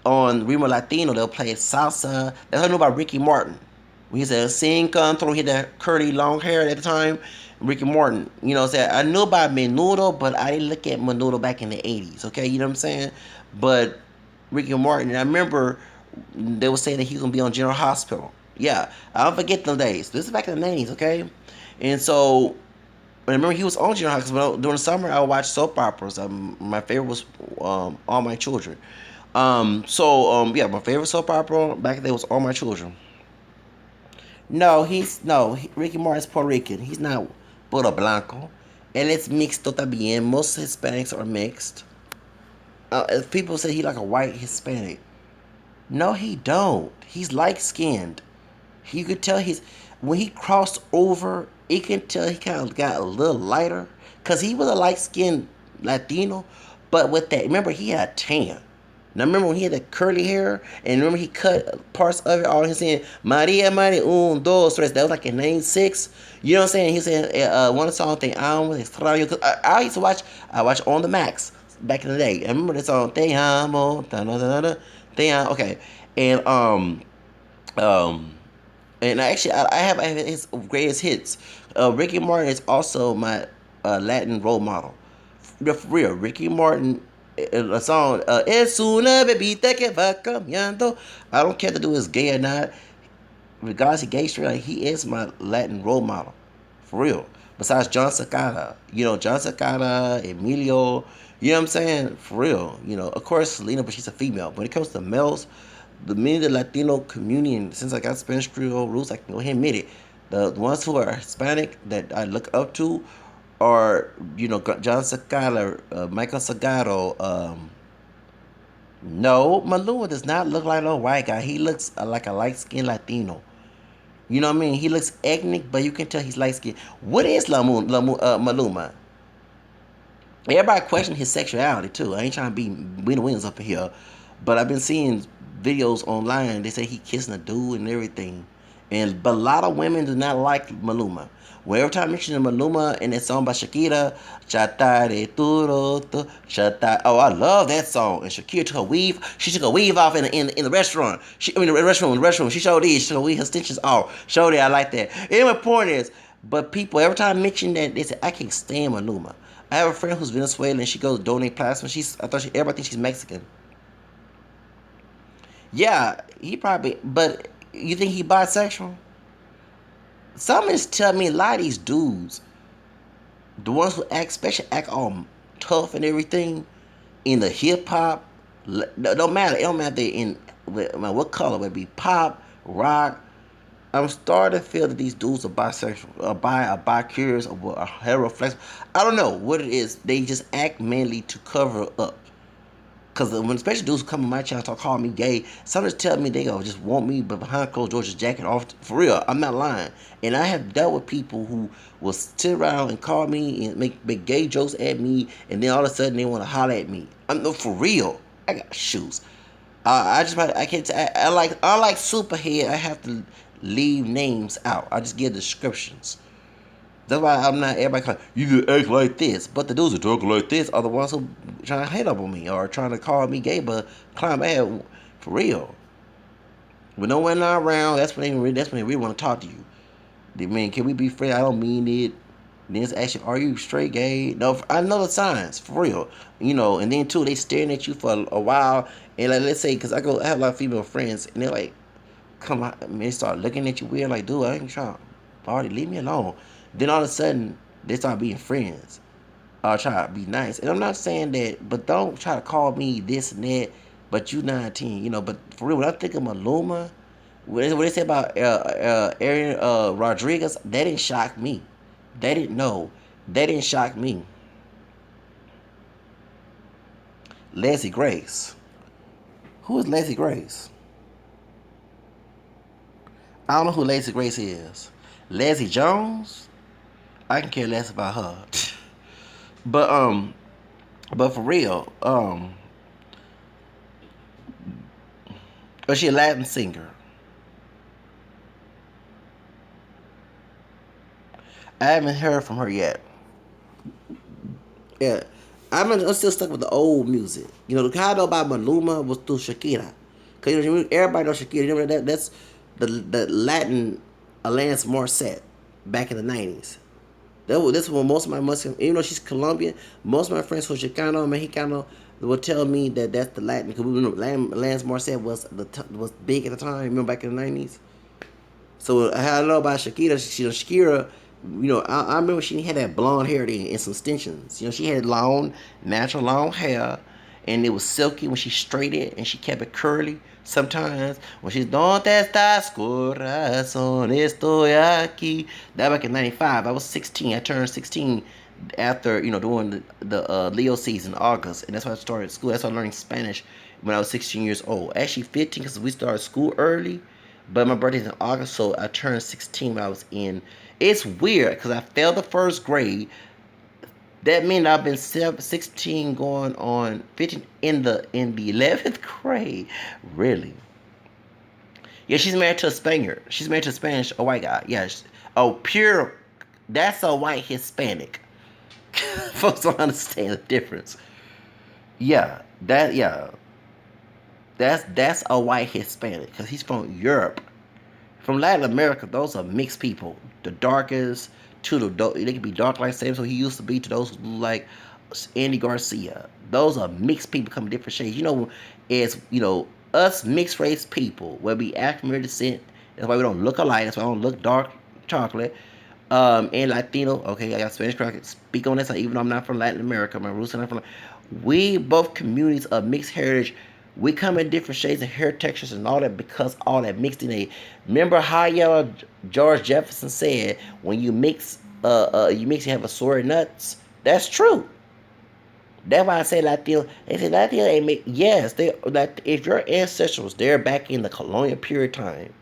A: on Remo Latino, they'll play salsa. That's how I know about Ricky Martin. When he said sing control, he had that curly long hair at the time. Ricky Martin, said I knew about Menudo, but I didn't look at Menudo back in the 80s. Okay, you know what I'm saying? But Ricky Martin, and I remember they were saying that he was gonna be on General Hospital. Yeah, I don't forget them days. This is back in the 90s, okay? And so I remember he was on General Hospital. During the summer, I would watch soap operas. My favorite was All My Children. Yeah, my favorite soap opera back then was All My Children. No, Ricky Martin's Puerto Rican. He's not puro blanco. Él es mixto también. Most Hispanics are mixed. People say he like a white Hispanic. No, he don't. He's light skinned. You could tell he's. when he crossed over, you can tell he kind of got a little lighter because he was a light skinned Latino, but with that, remember he had tan. Now remember when he had the curly hair, and remember he cut parts of it. All he's saying, Maria, Maria, un, dos, tres. That was like in '96. You know what I'm saying? He said one song thing. Extraño. Cause I used to watch. I watched on the Max back in the day. I remember this song. Te amo, da da da da. Te amo. Okay, and um, and I have his greatest hits. Ricky Martin is also my Latin role model. For real, Ricky Martin, a song, Es una bebita que va cambiando. I don't care to do is gay or not. Regardless of gay straight, like, he is my Latin role model. For real. Besides John Cicada. John Cicada, Emilio. You know what I'm saying? For real. Of course, Selena, but she's a female. When it comes to males, many of the Latino community, and since I got Spanish Creole roots, I can go ahead and admit it. The ones who are Hispanic that I look up to are, John Cicada, Michael Sagado. No, Maluma does not look like a white guy. He looks like a light skinned Latino. You know what I mean? He looks ethnic, but you can tell he's light skinned. What is Maluma? Everybody question his sexuality too. I ain't trying to be win wins up in here, but I've been seeing videos online. They say he kissing a dude and everything, but a lot of women do not like Maluma. Whenever time I mention Maluma and that song by Shakira, Chata de Turo, Chata. Oh, I love that song. And Shakira took her weave. She took her weave off in the restaurant. In the restroom. She showed these. She took her weave, her stitches off. Showed it. I like that. Anyway, point is, but people every time I mention that, they say I can't stand Maluma. I have a friend who's Venezuelan. She goes to donate plasma. Everybody thinks she's Mexican. Yeah, he probably. But you think he bisexual? Some just tell me a lot of these dudes, the ones who especially act all tough and everything in the hip hop, don't matter. It don't matter if they in what color, whether it be pop, rock. I'm starting to feel that these dudes are bisexual, bi-curious, or heteroflex. I don't know what it is. They just act manly to cover up. Cause when especially dudes who come on my channel talk call me gay, some just tell me they go just want me, but behind closed doors, just jacket off. For real, I'm not lying. And I have dealt with people who will sit around and call me and make gay jokes at me, and then all of a sudden they want to holler at me. I'm no for real. I got shoes. I can't. I like Superhead. I have to leave names out. I just give descriptions. That's why I'm not everybody calling you can act like this. But the dudes who talk like this are the ones who trying to hate up on me or trying to call me gay, but climb out for real. When no one not around, that's when they really want to talk to you. They mean, can we be friends? I don't mean it. Then it's actually, are you straight gay? No, I know the signs for real. And then too, they staring at you for a while. And like, let's say, cause I have a lot of female friends, and they're like, come on, and they start looking at you weird, like, dude, I ain't trying to party, leave me alone. Then all of a sudden, they start being friends. Or try to be nice. And I'm not saying that, but don't try to call me this and that, but you 19, but for real, when I think of Maluma, what they say about Aaron Rodriguez, that didn't shock me. They didn't know. That didn't shock me. Leslie Grace. Who is Leslie Grace? I don't know who Leslie Grace is. Leslie Jones? I can care less about her. But but for real, is she a Latin singer? I haven't heard from her yet. Yeah, I'm still stuck with the old music. How I know about Maluma was through Shakira. Cause everybody knows Shakira. You know that's the Latin Alanis Morissette back in the '90s. That's when most of my Muslim, even though she's Colombian, most of my friends who are Chicano and Mexicano will tell me that that's the Latin. Because Lance Morissette was big at the time. Remember back in the '90s. So how I know about Shakira? Shakira, I remember she had that blonde hair and some extensions. She had natural long hair, and it was silky when she straightened it, and she kept it curly. Sometimes when she's donde estás corazón estoy aquí. That back in '95. I was 16. I turned 16 after doing the Leo season in August, and that's why I started school. That's why I learned Spanish when I was 16 years old. Actually 15 because we started school early. But my birthday's in August, so I turned 16 when I was in. It's weird because I failed the first grade. That means I've been 16 going on 15 in the 11th grade. Really? Yeah, she's married to a Spaniard. She's married to a a white guy. Yeah. Oh, pure. That's a white Hispanic. Folks don't understand the difference. Yeah, that's a white Hispanic because he's from Europe. From Latin America, those are mixed people. The darkest to they can be dark like Sam, so he used to be to those who look like Andy Garcia. Those are mixed people come different shades. As us mixed race people, where we African American descent. That's why we don't look alike. That's why I don't look dark chocolate. And Latino. Okay, I got Spanish. I can speak on this, even though I'm not from Latin America. My roots are not from. We both communities of mixed heritage. We come in different shades and hair textures and all that because all that mixed in a. Remember how George Jefferson said, when you mix, you have assorted nuts. That's true. That's why I say Latino. They say Latino ain't make. Yes, they like if your ancestors was there back in the colonial period time.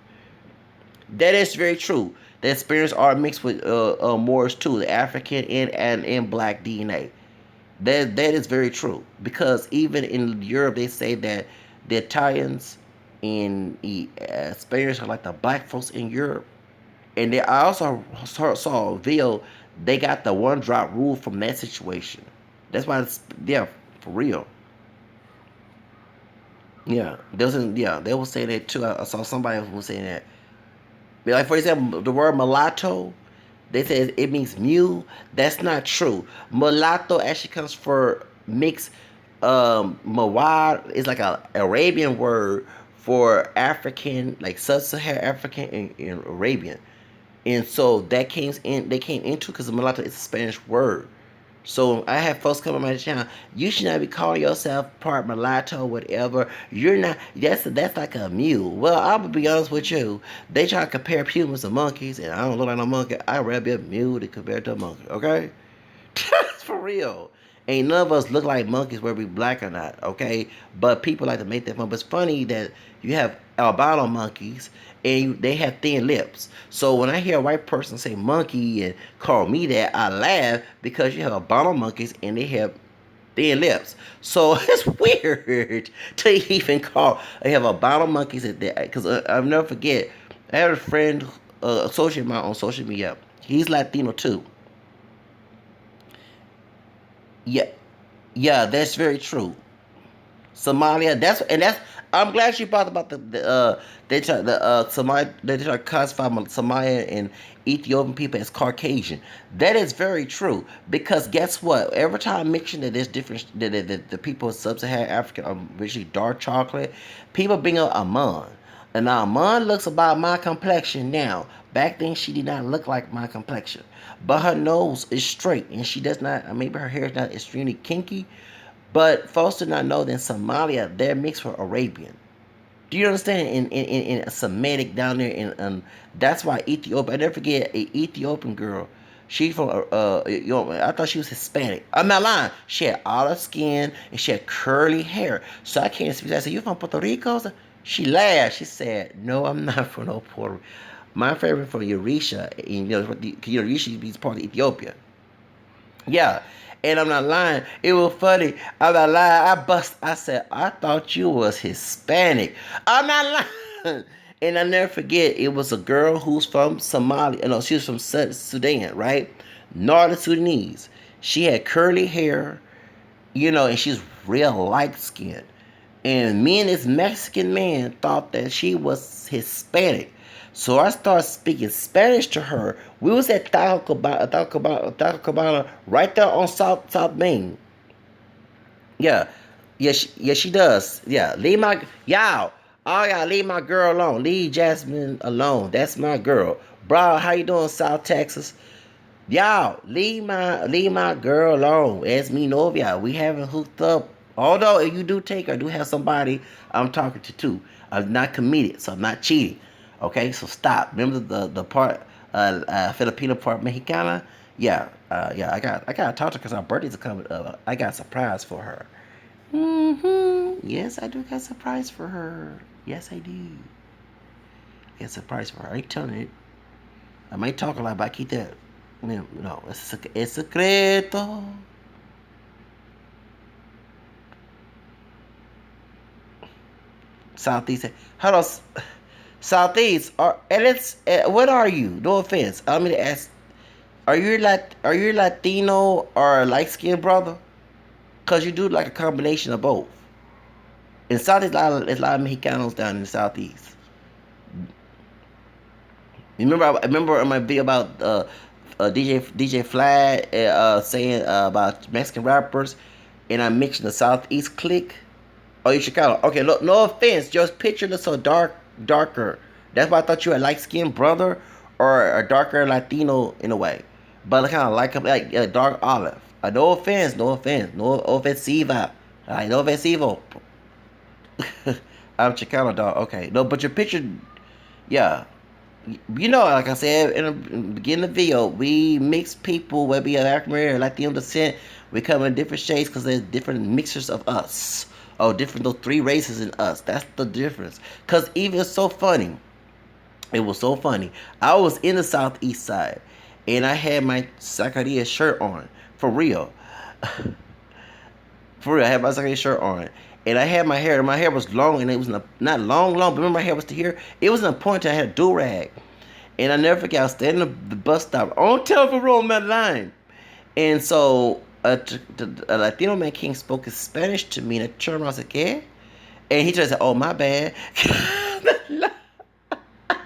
A: That is very true. The Spaniards are mixed with Moors too, the African and black DNA. That is very true because even in Europe they say that the Italians and the Spaniards are like the black folks in Europe. And I also saw a video. They got the one drop rule from that situation. That's why it's yeah for real. Yeah, they were saying that too. I saw somebody who was saying that. Like for example, the word mulatto, they say it means mule. That's not true. Mulatto actually comes for mixed. Mawad is like a Arabian word for African, like sub-Saharan African and Arabian, and so that came in. They came into because mulatto is a Spanish word. So I have folks come on my channel. You should not be calling yourself part mulatto, whatever. You're not. That's like a mule. Well, I'm gonna be honest with you. They try to compare humans to monkeys, and I don't look like no monkey. I'd rather be a mule than compared to a monkey. Okay, for real. Ain't none of us look like monkeys whether we black or not, okay? But people like to make that fun. But it's funny that you have albino monkeys and they have thin lips. So when I hear a white person say monkey and call me that, I laugh because you have albino monkeys and they have thin lips. So it's weird to even call. I have albino monkeys at that because I'll never forget. I had a friend, associate of mine on social media. He's Latino too. Yeah, yeah, that's very true. Somalia. That's. I'm glad you brought about they try the Somalia they try to classify Somalia and Ethiopian people as Caucasian. That is very true because guess what? Every time I mention that there's different the people of sub-Saharan Africa are originally dark chocolate, people bring up Amon. And now Amon looks about my complexion now. Back then she did not look like my complexion, but her nose is straight and she does not. Maybe her hair is not extremely kinky, but folks do not know that in Somalia, they're mixed with Arabian. Do you understand? In Semitic down there, that's why Ethiopia. I never forget a Ethiopian girl. She from I thought she was Hispanic. I'm not lying. She had olive skin and she had curly hair. So I can't speak. I said, "You from Puerto Rico?" She laughed. She said, "No, I'm not from no Puerto Rico. My favorite from Eritrea. And, Eritrea is part of Ethiopia." Yeah. And I'm not lying. It was funny. I'm not lying. I said, I thought you was Hispanic. I'm not lying. And I never forget, it was a girl who's from Somalia. No, she was from Sudan, right? Northern Sudanese. She had curly hair, and she's real light skinned. And me and this Mexican man thought that she was Hispanic. So I started speaking Spanish to her. We was at Taco Cabana, right there on South Main. Yeah, yeah, she does. Yeah, y'all. Oh yeah, leave my girl alone. Leave Jasmine alone. That's my girl. Bro, how you doing, South Texas? Y'all, leave my girl alone. As me novia, we haven't hooked up. Although if you do take her, I do have somebody I'm talking to too. I'm not committed, so I'm not cheating. Okay, so stop. Remember the part Filipino part Mexicana? Yeah, yeah. I gotta talk to her because our birthdays are coming up. I got a surprise for her. Yes, I do got a surprise for her. Yes, I do. It's a price for her. I ain't telling it. I might talk a lot, but I keep that. No, it's secreto. Southeast. Hello, Southeast. And it's what are you? No offense. I mean to ask. Are you Latino or light skinned brother? Cause you do like a combination of both. In Southeast, there's a lot of Mexicanos down in the Southeast. I remember in my video about DJ Flag saying about Mexican rappers, and I mentioned the Southeast clique. Oh, you Chicago. Okay, look, no offense. Just picture this so darker. That's why I thought you had light skinned brother or a darker Latino in a way, but kind of like a dark olive. No offense, no offensiva. No offensivo. I'm Chicano dog. Okay, no, but your picture, yeah. Like I said in the beginning of the video, we mix people, whether we are African American or Latino descent, we come in different shades because there's different mixtures of us. Oh, different those three races in us. That's the difference. Because even it's so funny. It was so funny. I was in the southeast side and I had my Zacaria shirt on. For real. For real, I had my Zacaria shirt on. And I had my hair, and my hair was long, and it was not long, but remember my hair was to here? It was in a point I had a do-rag. And I never forget, I was standing at the bus stop on telephone room on that line. And so a Latino man king spoke in Spanish to me, and I turned around, I was like, "¿Qué?" And he just said, "Oh, my bad." I'm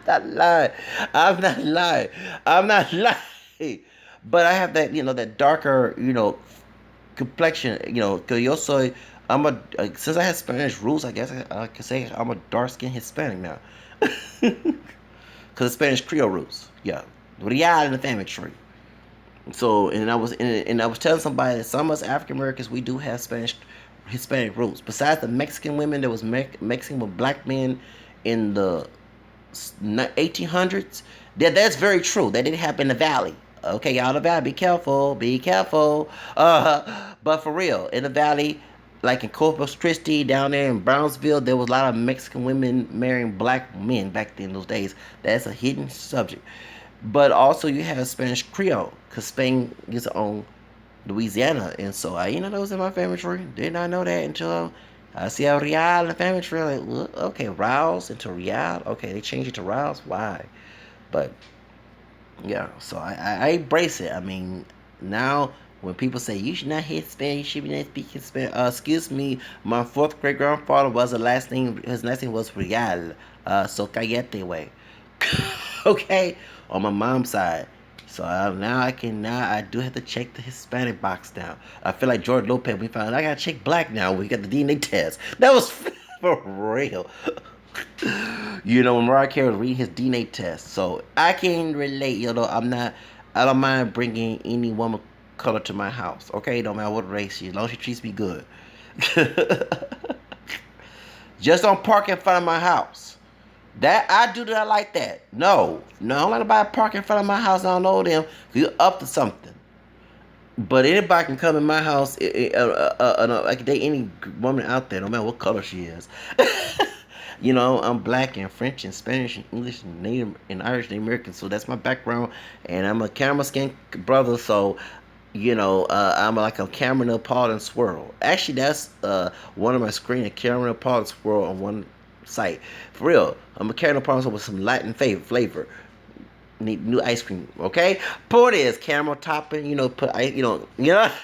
A: not lying. I'm not lying. I'm not lying. But I have that, that darker, complexion, que yo soy, since I have Spanish roots, I guess I can say I'm a dark-skinned Hispanic now. Because Spanish Creole roots. Yeah. Real in the family tree. So, and I was telling somebody that some of us African Americans, we do have Hispanic roots. Besides the Mexican women, there was Mexican with black men in the 1800s. That's very true. That didn't happen in the valley. Okay, y'all, the valley, be careful, be careful. But for real, in the valley, like in Corpus Christi, down there in Brownsville, there was a lot of Mexican women marrying black men back then in those days. That's a hidden subject. But also you have Spanish Creole, because Spain gets on Louisiana. And so I that was in my family tree. Did not know that until I see a Real in the family tree. Like, what? Okay, Rouse into Real. Okay, they changed it to Rouse. Why? But yeah, so I embrace it. I mean, now when people say you should not hit Spanish, you should be not speaking Spanish. Excuse me, my fourth great grandfather was his last name was Real. So callate way. Okay, on my mom's side. So now I do have to check the Hispanic box now. I feel like George Lopez. We found I gotta check black now. We got the DNA test. That was for real. Mariah Carey was reading his DNA test, so I can relate. I don't mind bringing any woman color to my house. Okay, don't matter what race she is, as long as she treats me good. Just don't park in front of my house. That I do that like that. No, I don't let nobody park in front of my house. I don't know them. You're up to something. But anybody can come in my house. I can date any woman out there, no matter what color she is. I'm black and French and Spanish and English and Native and Irish and American, so that's my background. And I'm a camera skin brother, so I'm like a Cameron Nepal swirl. Actually, that's one of my screen, a Cameron Nepal swirl on one site. For real, I'm a Cameron Nepal with some Latin flavor. Need new ice cream, okay? Pour this caramel topping, put ice,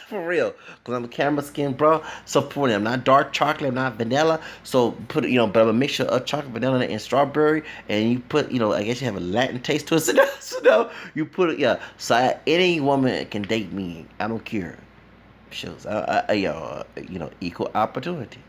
A: for real. Cause I'm a caramel skin, bro. So pour it. I'm not dark chocolate, I'm not vanilla. So put it, but I'm a mixture of chocolate, vanilla, and strawberry. And you put, I guess you have a Latin taste to it. So you put it, yeah. So any woman can date me. I don't care. Shows, equal opportunity.